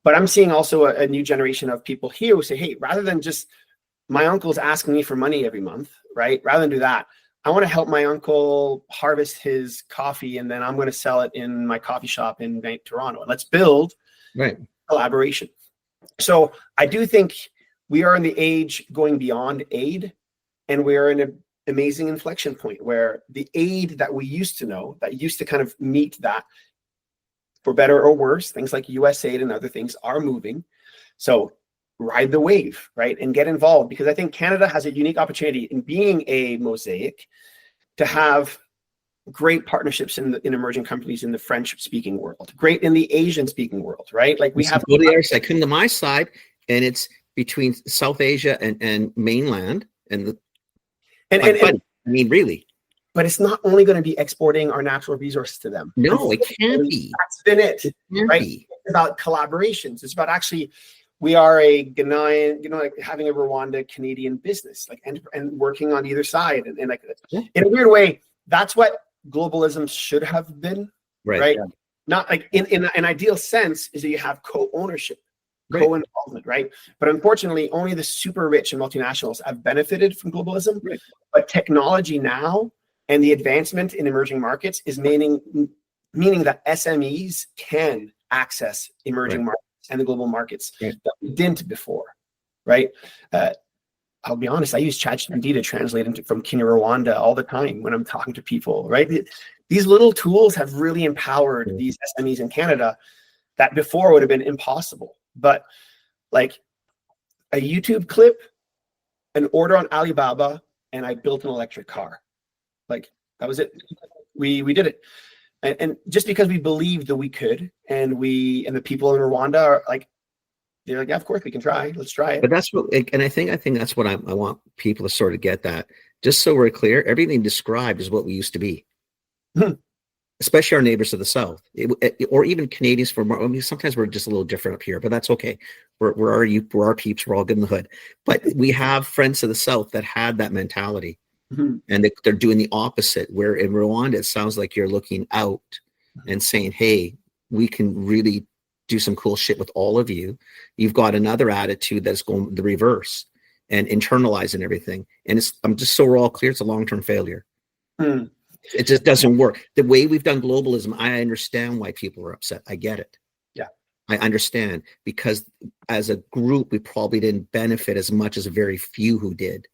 But I'm seeing also a new generation of people here who say, hey, rather than just my uncle's asking me for money every month, right? Rather than do that, I want to help my uncle harvest his coffee and then I'm going to sell it in my coffee shop in Toronto. Let's build collaboration. So I do think we are in the age going beyond aid, and we're in an amazing inflection point where the aid that we used to know, that used to kind of meet that, for better or worse, things like USAID and other things are moving. So ride the wave, right? And get involved, because I think Canada has a unique opportunity in being a mosaic to have great partnerships in emerging companies in the French-speaking world, great in the Asian-speaking world, right? Like we have go to the other side, come to my side, and it's between South Asia and mainland, and I mean, really. But it's not only going to be exporting our natural resources to them. No, it can't be. That's been it right? It's about collaborations. It's about actually, we are a Ghanaian, like having a Rwanda Canadian business, like and working on either side, and like in a weird way, that's what globalism should have been, right? Yeah. Not like in an ideal sense is that you have co-ownership, co-involvement, right? But unfortunately, only the super rich and multinationals have benefited from globalism. Right. But technology now, and the advancement in emerging markets is meaning that SMEs can access emerging markets and the global markets that we didn't before, right? I'll be honest, I use ChatGPT to translate from Kinyarwanda all the time when I'm talking to people, right? These little tools have really empowered these SMEs in Canada that before would have been impossible. But like a YouTube clip, an order on Alibaba, and I built an electric car. Like that was it. We did it. And just because we believed that we could, and the people in Rwanda are like, they're like, yeah, of course we can try. Let's try it. But that's what, and I think that's what I want people to sort of get that. Just so we're clear, everything described is what we used to be. Especially our neighbors to the south, or even Canadians. I mean, sometimes we're just a little different up here, but that's okay. We're our peeps. We're all good in the hood. But we have friends to the south that had that mentality, and they're doing the opposite. Where in Rwanda, it sounds like you're looking out and saying, "Hey, we can really do some cool shit with all of you." You've got another attitude that's going the reverse and internalizing everything. And I'm just so we're all clear, it's a long-term failure. It just doesn't work. The way we've done globalism, I understand why people are upset. I get it. Yeah. I understand, because as a group, we probably didn't benefit as much as a very few who did.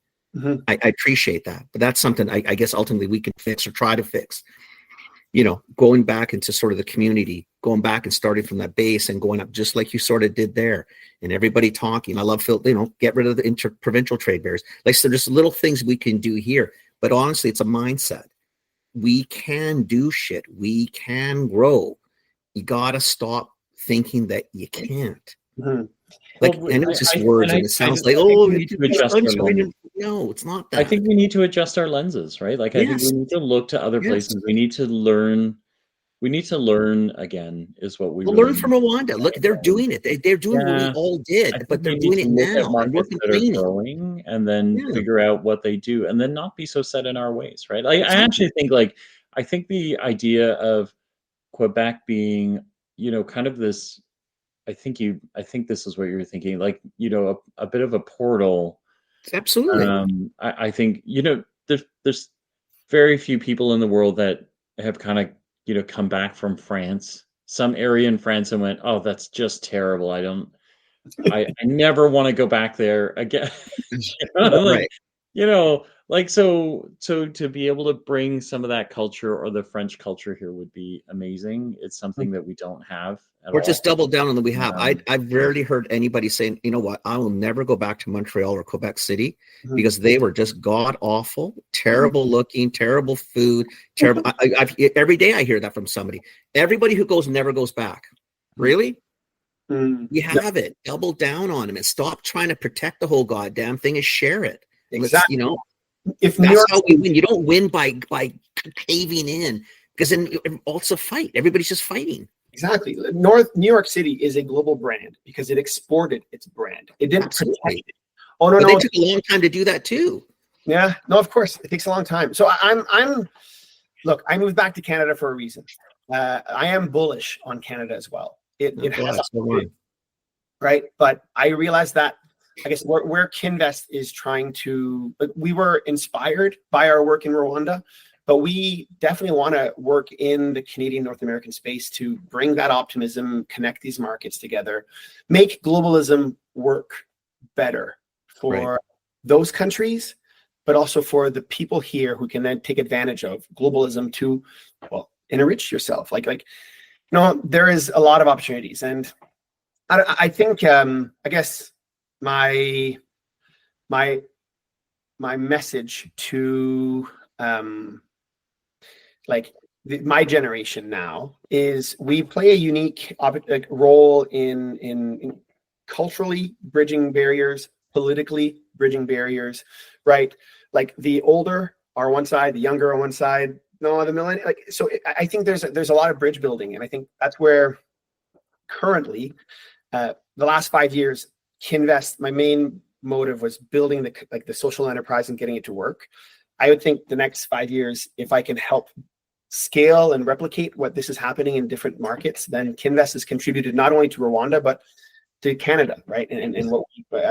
I appreciate that. But that's something I guess ultimately we can fix or try to fix. You know, going back into sort of the community, going back and starting from that base and going up just like you sort of did there, and everybody talking. I love, get rid of the interprovincial trade barriers. Like, so there's little things we can do here, but honestly, it's a mindset. We can do shit. We can grow. You got to stop thinking that you can't. Like, and it's just words, and it sounds like, oh, we need to adjust our lenses. No, it's not that. I think we need to adjust our lenses, right? Like, I think we need to look to other places. We need to learn. We need to learn again, is what we Well, really learn from Rwanda. Look, they're doing it. They're doing what we all did, but they're doing it now. And we're growing, and then figure out what they do, and then not be so set in our ways, right? I actually think, I think the idea of Quebec being, kind of this. I think this is what you're thinking, like, a bit of a portal. Absolutely. I think, there's very few people in the world that have kind of, come back from France, some area in France, and went, oh, that's just terrible. I never want to go back there again. Right. So to be able to bring some of that culture or the French culture here would be amazing. It's something that we don't have at or all. just double down on that we have. I've rarely heard anybody saying, you know what, I will never go back to Montreal or Quebec City, because they were just god awful, terrible looking, terrible food, terrible. Every day I hear that from somebody. Everybody who goes never goes back. Really? We have it. Double down on them and stop trying to protect the whole goddamn thing and share it. Exactly. If that's how we win. You don't win by caving in, because then also fight. Everybody's just fighting. Exactly. New York City is a global brand because it exported its brand. It didn't protect it. Oh no, but they took a long time to do that too. Yeah, no, of course it takes a long time. So look, I moved back to Canada for a reason. I am bullish on Canada as well. It has right, but I realized that, I guess, where Kinvest is trying to, we were inspired by our work in Rwanda, but we definitely want to work in the Canadian North American space to bring that optimism, connect these markets together, make globalism work better for those countries, but also for the people here who can then take advantage of globalism to, enrich yourself. There is a lot of opportunities, and I think, I guess my message to my generation now is we play a unique role in culturally bridging barriers, politically bridging barriers, right? Like the older are one side, the younger are one side. No, the millennial. So I think there's a lot of bridge building, and I think that's where currently, the last 5 years, Kinvest, my main motive was building the social enterprise and getting it to work. I would think the next 5 years, if I can help scale and replicate what this is happening in different markets, then Kinvest has contributed not only to Rwanda but to Canada, right? And what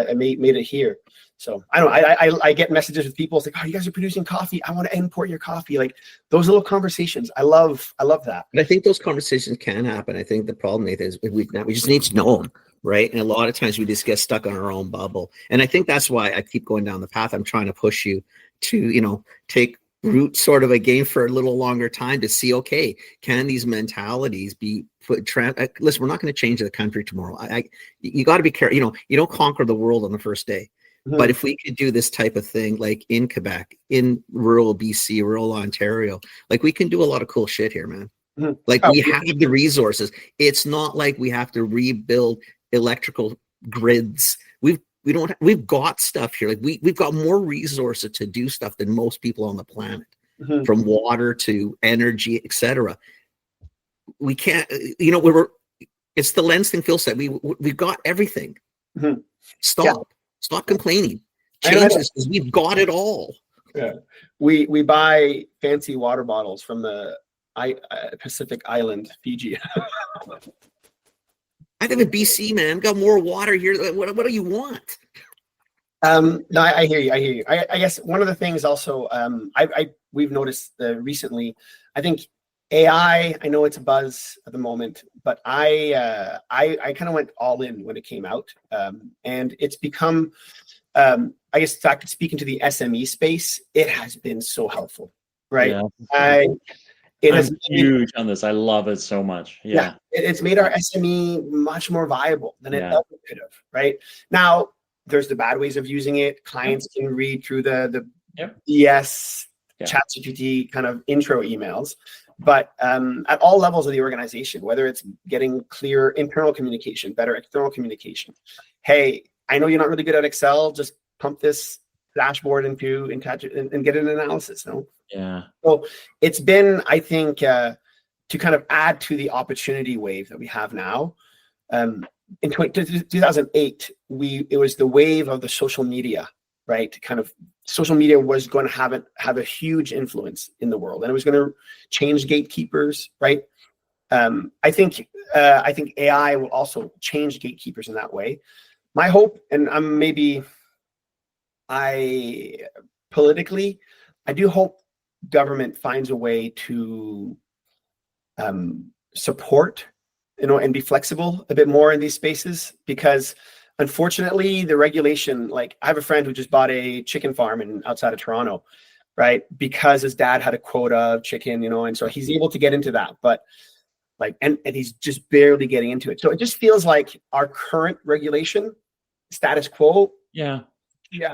I made it here. So I get messages with people like, oh, you guys are producing coffee. I want to import your coffee. Like those little conversations. I love that. But I think those conversations can happen. I think the problem, Nathan, is we just need to know them, right? And a lot of times we just get stuck on our own bubble. And I think that's why I keep going down the path. I'm trying to push you to, take root sort of again for a little longer time to see, okay, can these mentalities be put? Listen, we're not going to change the country tomorrow. You got to be careful. You don't conquer the world on the first day. But if we could do this type of thing, like in Quebec, in rural BC, rural Ontario, like we can do a lot of cool shit here, man. Like we have the resources. It's not like we have to rebuild electrical grids. We've got stuff here. Like we've got more resources to do stuff than most people on the planet, from water to energy, etc. We can't, it's the lens thing Phil said. We've got everything. Stop complaining. Change this because we've got it all. Yeah. We buy fancy water bottles from the Pacific Island, Fiji. I live in BC, man. Got more water here. What do you want? No, I hear you. I guess one of the things also we've noticed recently, I think AI, I know it's a buzz at the moment, but I kind of went all in when it came out. And it's become, I guess, in fact, speaking to the SME space, it has been so helpful, right? Yeah. It has huge on this. I love it so much. Yeah. It's made our SME much more viable than it ever could have, right? Now, there's the bad ways of using it. Clients can read through the BS ChatGPT kind of intro emails. But at all levels of the organization, whether it's getting clear internal communication, better external communication. Hey, I know you're not really good at Excel. Just pump this dashboard into and get an analysis. No? Yeah. So it's been, I think, to kind of add to the opportunity wave that we have now. In 2008, it was the wave of the social media, right? Kind of social media was going to have a huge influence in the world, and it was going to change gatekeepers, right? I think AI will also change gatekeepers in that way. My hope, and politically, I do hope government finds a way to support, and be flexible a bit more in these spaces, because unfortunately the regulation, like I have a friend who just bought a chicken farm outside of Toronto, right? Because his dad had a quota of chicken, and so he's able to get into that, but and he's just barely getting into it. So it just feels like our current regulation status quo,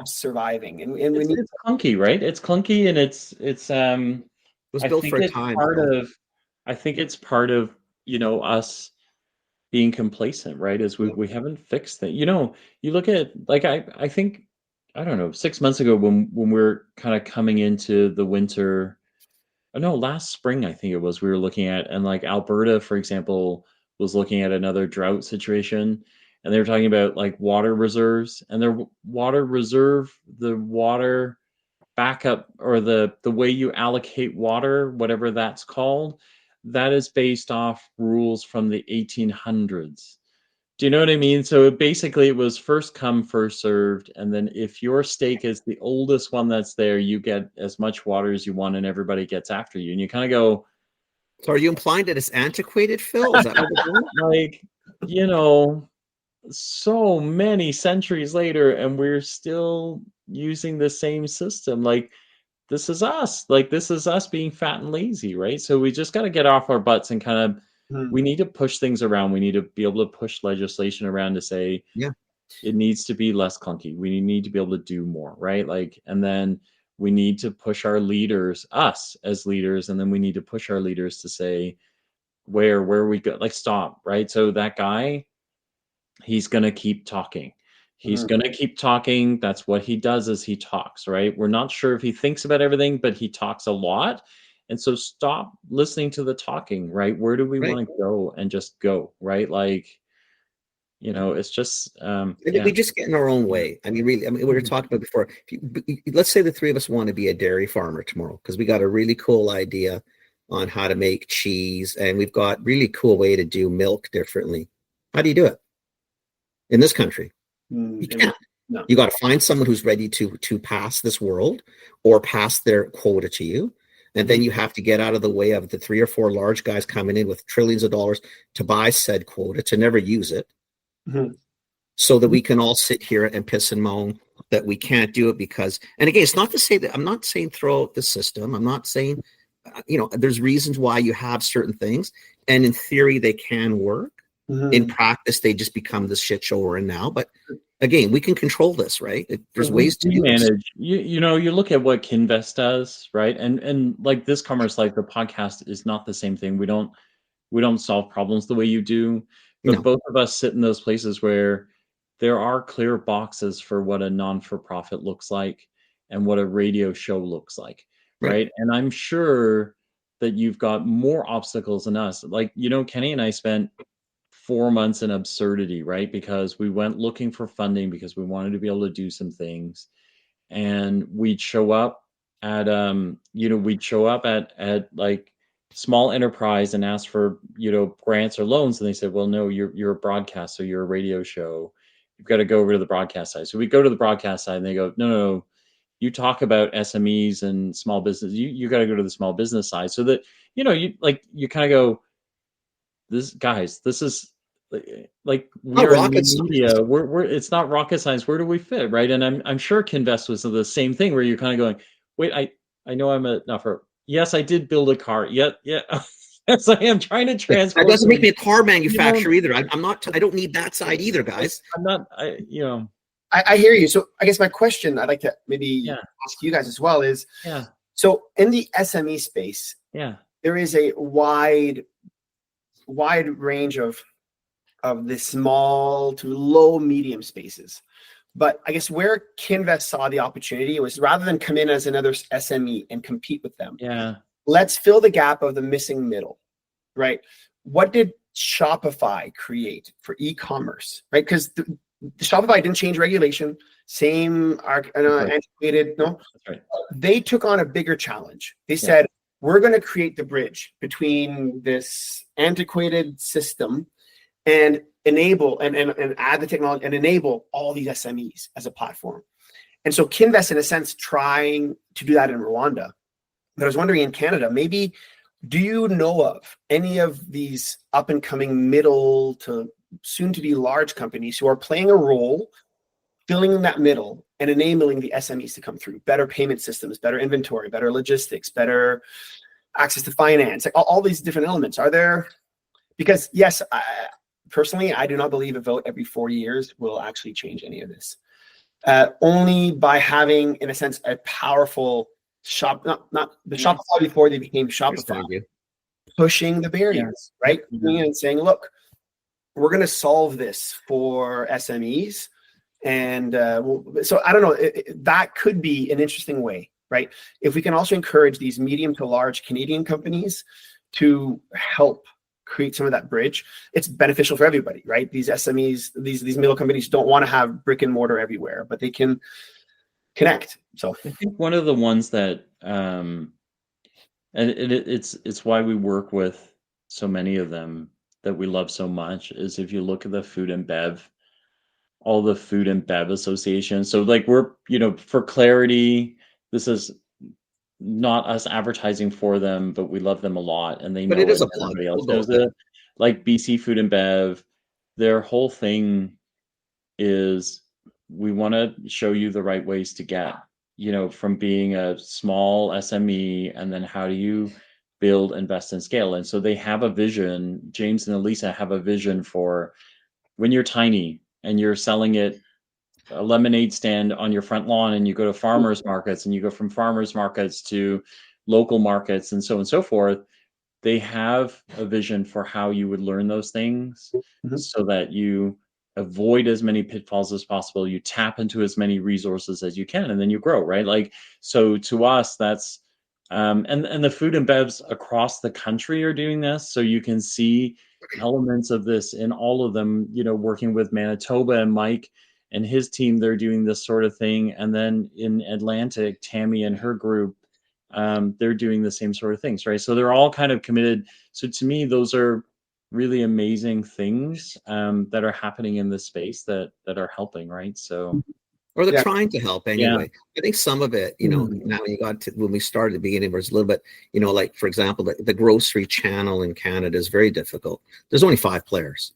surviving, and it's clunky, right? It's clunky, and it's it was built for a time. I think it's part of us being complacent, right? Is we haven't fixed it. You look at, like, I think, I don't know, 6 months ago when we're kind of coming into the winter, last spring, I think it was, we were looking at, and like Alberta, for example, was looking at another drought situation, and they were talking about like water reserves, and their water reserve, the water backup, or the way you allocate water, whatever that's called, that is based off rules from the 1800s. Do you know what I mean? So basically it was first come, first served. And then if your stake is the oldest one that's there, you get as much water as you want, and everybody gets after you. And you kind of go, so are you implying that it's antiquated, Phil? Is that what it's like, so many centuries later, and we're still using the same system. Like, this is us. Like, this is us being fat and lazy, right? So we just got to get off our butts and kind of, we need to push things around. We need to be able to push legislation around to say, it needs to be less clunky. We need to be able to do more, right? Like, and then we need to push our leaders, us as leaders, and then we need to push our leaders to say, where we go, like, stop, right? So that guy, he's going to keep talking. He's going to keep talking. That's what he does, is he talks, right? We're not sure if he thinks about everything, but he talks a lot. And so stop listening to the talking, right? Where do we want to go, and just go, right? Like, it's just, we just get in our own way. I mean, really, we were talking about before, let's say the three of us want to be a dairy farmer tomorrow, because we got a really cool idea on how to make cheese, and we've got really cool way to do milk differently. How do you do it in this country? You can't. No. You got to find someone who's ready to pass this world, or pass their quota to you. And then you have to get out of the way of the 3 or 4 large guys coming in with trillions of dollars to buy said quota, to never use it. So that we can all sit here and piss and moan that we can't do it because, and again, it's not to say that, I'm not saying throw out the system. I'm not saying, there's reasons why you have certain things, and in theory they can work. In practice, they just become the shit show we're in now. But again, we can control this, right? There's We ways to do this. manage. You know, you look at what Kinvest does, right? And like this commerce, like the podcast is not the same thing. We don't solve problems the way you do, but No. both of us sit in those places where there are clear boxes for what a non-for-profit looks like and what a radio show looks like, right? And I'm sure that you've got more obstacles than us. Like, you know, Kenny and I spent 4 months in absurdity, right? Because we went looking for funding because we wanted to be able to do some things. And we'd show up at like small enterprise and ask for, you know, grants or loans. And they said, well, no, you're a broadcast, so you're a radio show. You've got to go over to the broadcast side. So we go to the broadcast side and they go, no, you talk about SMEs and small business. You got to go to the small business side. So that, you know, you kind of go, this is like we're in media. We're it's not rocket science. Where do we fit, right? And I'm sure Kinvest was the same thing, where you're kind of going, wait, I know I'm not for. Yes, I did build a car. Yeah. Yes, I am trying to transport. That doesn't make me a car manufacturer either. I'm not. I don't need that side either, guys. I'm not. I hear you. So I guess my question I'd like to maybe ask you guys as well is, so in the SME space, there is a wide range of the small to low medium spaces. But I guess where Kinvest saw the opportunity was, rather than come in as another SME and compete with them, let's fill the gap of the missing middle, right? What did Shopify create for e-commerce, right? Because the Shopify didn't change regulation, same antiquated, no. Right. They took on a bigger challenge. They said, we're going to create the bridge between this antiquated system and enable and add the technology and enable all these SMEs as a platform. And so Kinvest, in a sense, trying to do that in Rwanda. But I was wondering, in Canada, maybe, do you know of any of these up and coming middle to soon to be large companies who are playing a role filling in that middle and enabling the SMEs to come through? Better payment systems, better inventory, better logistics, better access to finance, like all these different elements. Are there? Because yes, personally, I do not believe a vote every 4 years will actually change any of this. Only by having, in a sense, a powerful not the Shopify before they became Shopify, pushing the barriers, right? And saying, look, we're going to solve this for SMEs. And so I don't know, that could be an interesting way, right? If we can also encourage these medium to large Canadian companies to help create some of that bridge, it's beneficial for everybody, right? These SMEs, these middle companies don't want to have brick and mortar everywhere, but they can connect. So I think one of the ones that, and it's why we work with so many of them that we love so much, is if you look at the food and bev, all the food and bev associations. So like we're, for clarity, this is not us advertising for them, but we love them a lot, and they know it is it, a plug. everybody else knows it. Like BC Food and Bev, their whole thing is, we want to show you the right ways to get, from being a small SME, and then how do you build, invest, and scale. And so they have a vision. James and Elisa have a vision for when you're tiny and you're selling it, a lemonade stand on your front lawn, and you go to farmers markets, and you go from farmers markets to local markets, and so on and so forth. They have a vision for how you would learn those things, so that you avoid as many pitfalls as possible. You tap into as many resources as you can, and then you grow, right? Like, so to us, that's, and the food and bevs across the country are doing this. So you can see elements of this in all of them, working with Manitoba and Mike and his team, they're doing this sort of thing. And then in Atlantic, Tammy and her group, they're doing the same sort of things, right? So they're all kind of committed. So to me, those are really amazing things that are happening in this space that are helping, right? So, or they're trying to help anyway. I think some of it, now you got to, when we started at the beginning, was a little bit, like for example, the grocery channel in Canada is very difficult. There's only 5 players.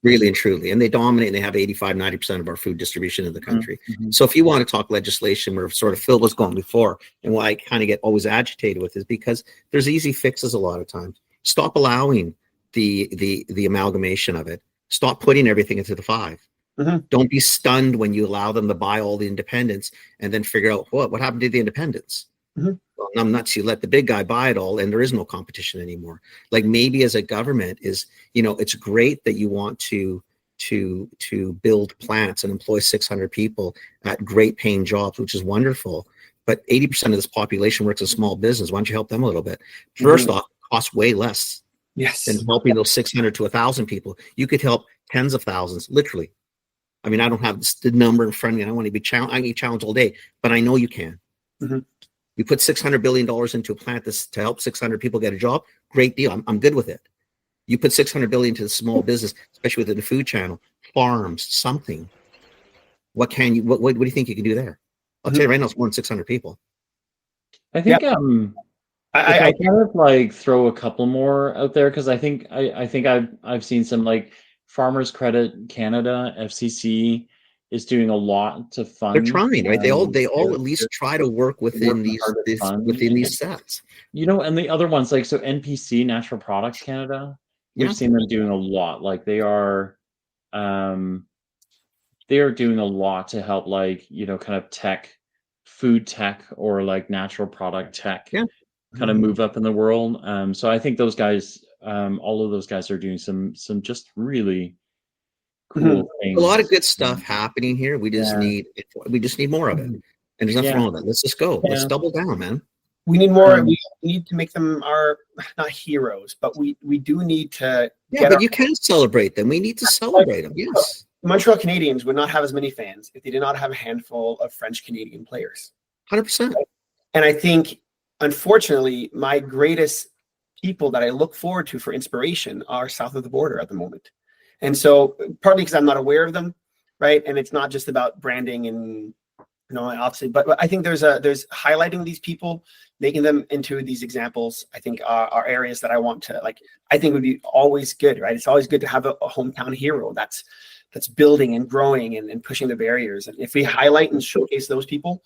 Really and truly, and they dominate, and they have 85-90% of our food distribution in the country. So if you want to talk legislation, where sort of Phil was going before, and why I kind of get always agitated with is because there's easy fixes a lot of times. Stop allowing the amalgamation of it. Stop putting everything into the 5. Don't be stunned when you allow them to buy all the independents and then figure out what happened to the independents. Well, I'm nuts. You let the big guy buy it all, and there is no competition anymore. Like maybe as a government is, it's great that you want to build plants and employ 600 people at great paying jobs, which is wonderful. But 80% of this population works in small business. Why don't you help them a little bit? First off, it costs way less than helping those 600 to 1,000 people. You could help tens of thousands, literally. I mean, I don't have the number in front of me. I don't want to be challenged. I can be challenged all day, but I know you can. You put $600 billion into a plant to help 600 people get a job. Great deal. I'm good with it. You put $600 billion into the small business, especially within the food channel, farms, something. What do you think you can do there? I'll tell you right now, it's more than 600 people. I think I kind of like throw a couple more out there because I think I've seen some like Farmers Credit Canada, FCC is doing a lot to fund. They're trying, right? They all at least try to work within these sets. And the other ones like NPC, Natural Products Canada, we've seen them doing a lot. Like they are doing a lot to help like, kind of food tech or like natural product tech kind of move up in the world. So I think those guys, all of those guys are doing some just really cool things. A lot of good stuff happening here. We just need more of it. And there's nothing wrong with it. Let's just go. Let's double down, man. We need more. We need to make them our not heroes, but we do need to. Yeah, but you can celebrate them. We need to celebrate them. Yes. Montreal Canadiens would not have as many fans if they did not have a handful of French Canadian players. 100%. And I think, unfortunately, my greatest people that I look forward to for inspiration are south of the border at the moment. And so partly because I'm not aware of them, right? And it's not just about branding and, obviously, but I think there's highlighting these people, making them into these examples, I think are areas that I want to, I think would be always good, right? It's always good to have a hometown hero that's building and growing and pushing the barriers. And if we highlight and showcase those people,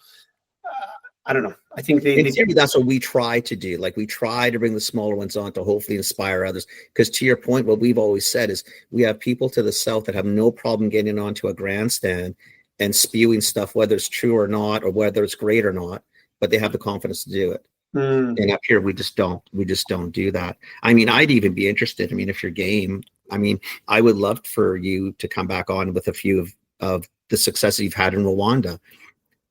I don't know. I think that's what we try to do. Like we try to bring the smaller ones on to hopefully inspire others. Because to your point, what we've always said is we have people to the south that have no problem getting onto a grandstand and spewing stuff, whether it's true or not, or whether it's great or not, but they have the confidence to do it. And up here, we just don't do that. I mean, I'd even be interested. I mean, if you're game, I would love for you to come back on with a few of the successes you've had in Rwanda.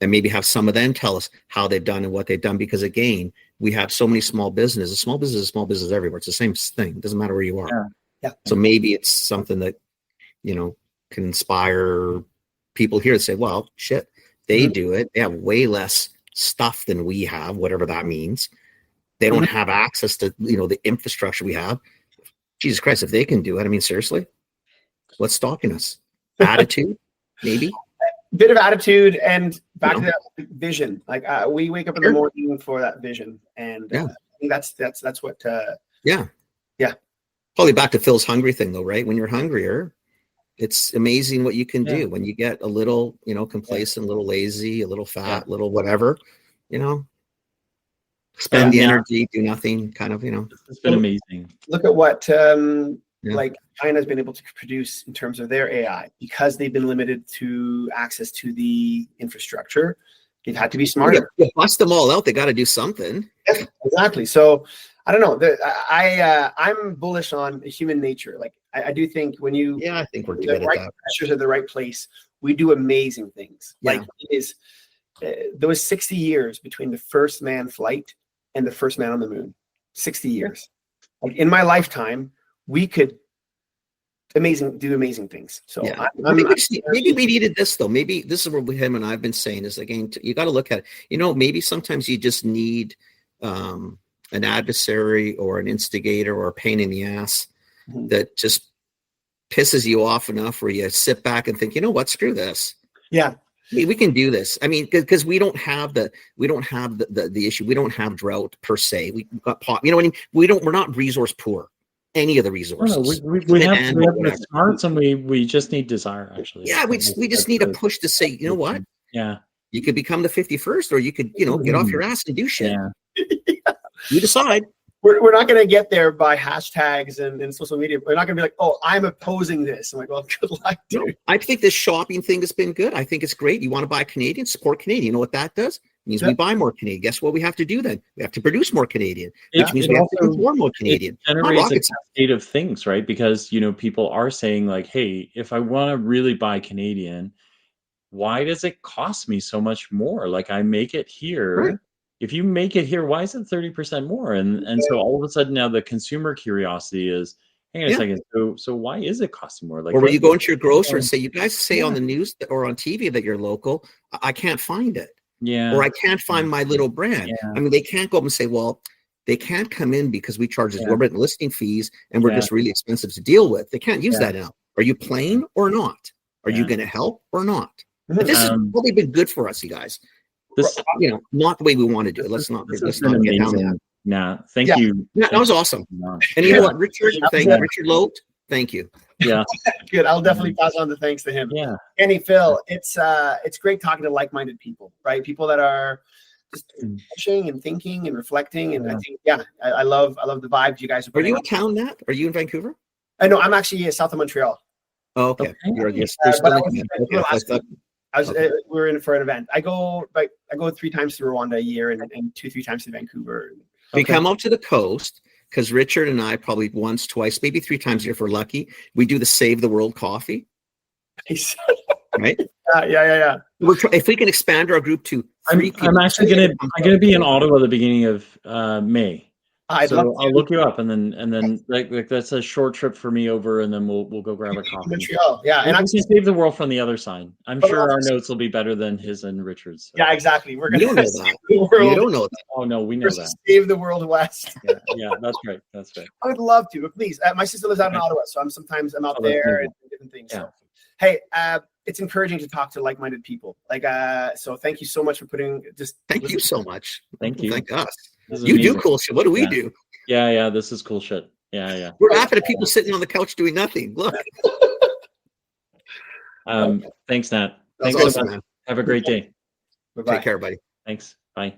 And maybe have some of them tell us how they've done and what they've done. Because again, we have so many small businesses. Small business is small business everywhere. It's the same thing. It doesn't matter where you are. Yeah. So maybe it's something that, can inspire people here to say, well, shit, they do it. They have way less stuff than we have, whatever that means. They don't have access to, the infrastructure we have. Jesus Christ, if they can do it, seriously, what's stopping us? Attitude, maybe. Bit of attitude and back to that vision. We wake up in the morning for that vision, and I think that's what. Probably back to Phil's hungry thing, though, right? When you're hungrier, it's amazing what you can do. When you get a little, complacent, a little lazy, a little fat, a little whatever, spend the energy, do nothing, kind of, It's been amazing. Look at what China's been able to produce in terms of their AI because they've been limited to access to the infrastructure. They've had to be smarter. Yeah, bust them all out. They got to do something. Yes, exactly. So I don't know. I'm bullish on human nature. I do think when you I think we're good at right that. Pressures at the right place, we do amazing things. Yeah. There was 60 years between the first manned flight and the first man on the moon. 60 years. In my lifetime, we could do amazing things. So maybe we needed this though. Maybe this is what him and I've been saying is again, you got to look at it. Maybe sometimes you just need an adversary or an instigator or a pain in the ass that just pisses you off enough where you sit back and think, what, screw this. Yeah. We can do this. Because we don't have the issue. We don't have drought per se. We got we're not resource poor. Any of the resources. We have the smarts and we just need desire, actually. Yeah, we just need a push to say, you know what? Yeah. You could become the 51st, or you could, get off your ass and do shit. Yeah. You decide. we're not going to get there by hashtags and social media. We're not going to be like, oh, I'm opposing this. I'm like, well, good luck, dude. No, I think this shopping thing has been good. I think it's great. You want to buy Canadian, support Canadian. You know what that does? It means we buy more Canadian. Guess what we have to do then? We have to produce more Canadian, which means we have to import more Canadian. It generates a cascade of things, right? Because, people are saying like, hey, if I want to really buy Canadian, why does it cost me so much more? Like, I make it here. Right. If you make it here, why is it 30% more? And so all of a sudden now the consumer curiosity is, hang on a second. So why is it costing more? Like, or when you go into your grocer and say, you guys say on the news or on TV that you're local, I can't find it. Yeah. Or I can't find my little brand. Yeah. I mean, they can't go up and say, well, they can't come in because we charge exorbitant listing fees and we're just really expensive to deal with. They can't use that now. Are you playing or not? Are you going to help or not? But this has probably been good for us, you guys. This, not the way we want to do it. Let's not get down that. Nah, thank you. Yeah, that was awesome. And you know what, Richard Lote, thank you. Yeah. Good. I'll definitely pass on the thanks to him. Yeah. Kenny, Phil, it's great talking to like-minded people, right? People that are just pushing and thinking and reflecting. And I think, I love the vibes you guys are putting. Are you in town, Nat? Are you in Vancouver? No, I'm actually south of Montreal. Oh, okay. You're we're in for an event. I go 3 times to Rwanda a year and 2-3 times to Vancouver. We come up to the coast because Richard and I probably once, twice, maybe 3 times a year if we're lucky. We do the Save the World coffee. Nice. Right? Yeah. If we can expand our group to 3 people. I'm actually gonna be in Ottawa at the beginning of May. I'll look you up and then like that's a short trip for me over, and then we'll go grab a coffee. Montreal, and I'm gonna save the world from the other side. I'm sure our notes will be better than his and Richard's. So. Yeah, exactly. We're gonna. You don't know that. Oh no, we know that. Save the world west. Yeah, that's right. I would love to, but please. My sister lives out in Ottawa, so I'm out there and different things. Yeah. So. Hey, it's encouraging to talk to like-minded people. So thank you so much for putting. Thank you so much. Thank you. Thank us. You do cool shit. What do we do? Yeah. This is cool shit. Yeah. We're laughing at people sitting on the couch doing nothing. Look. Thanks, Nat. Thanks awesome, so much. man. Have a great day. Bye-bye. Take care, buddy. Thanks. Bye.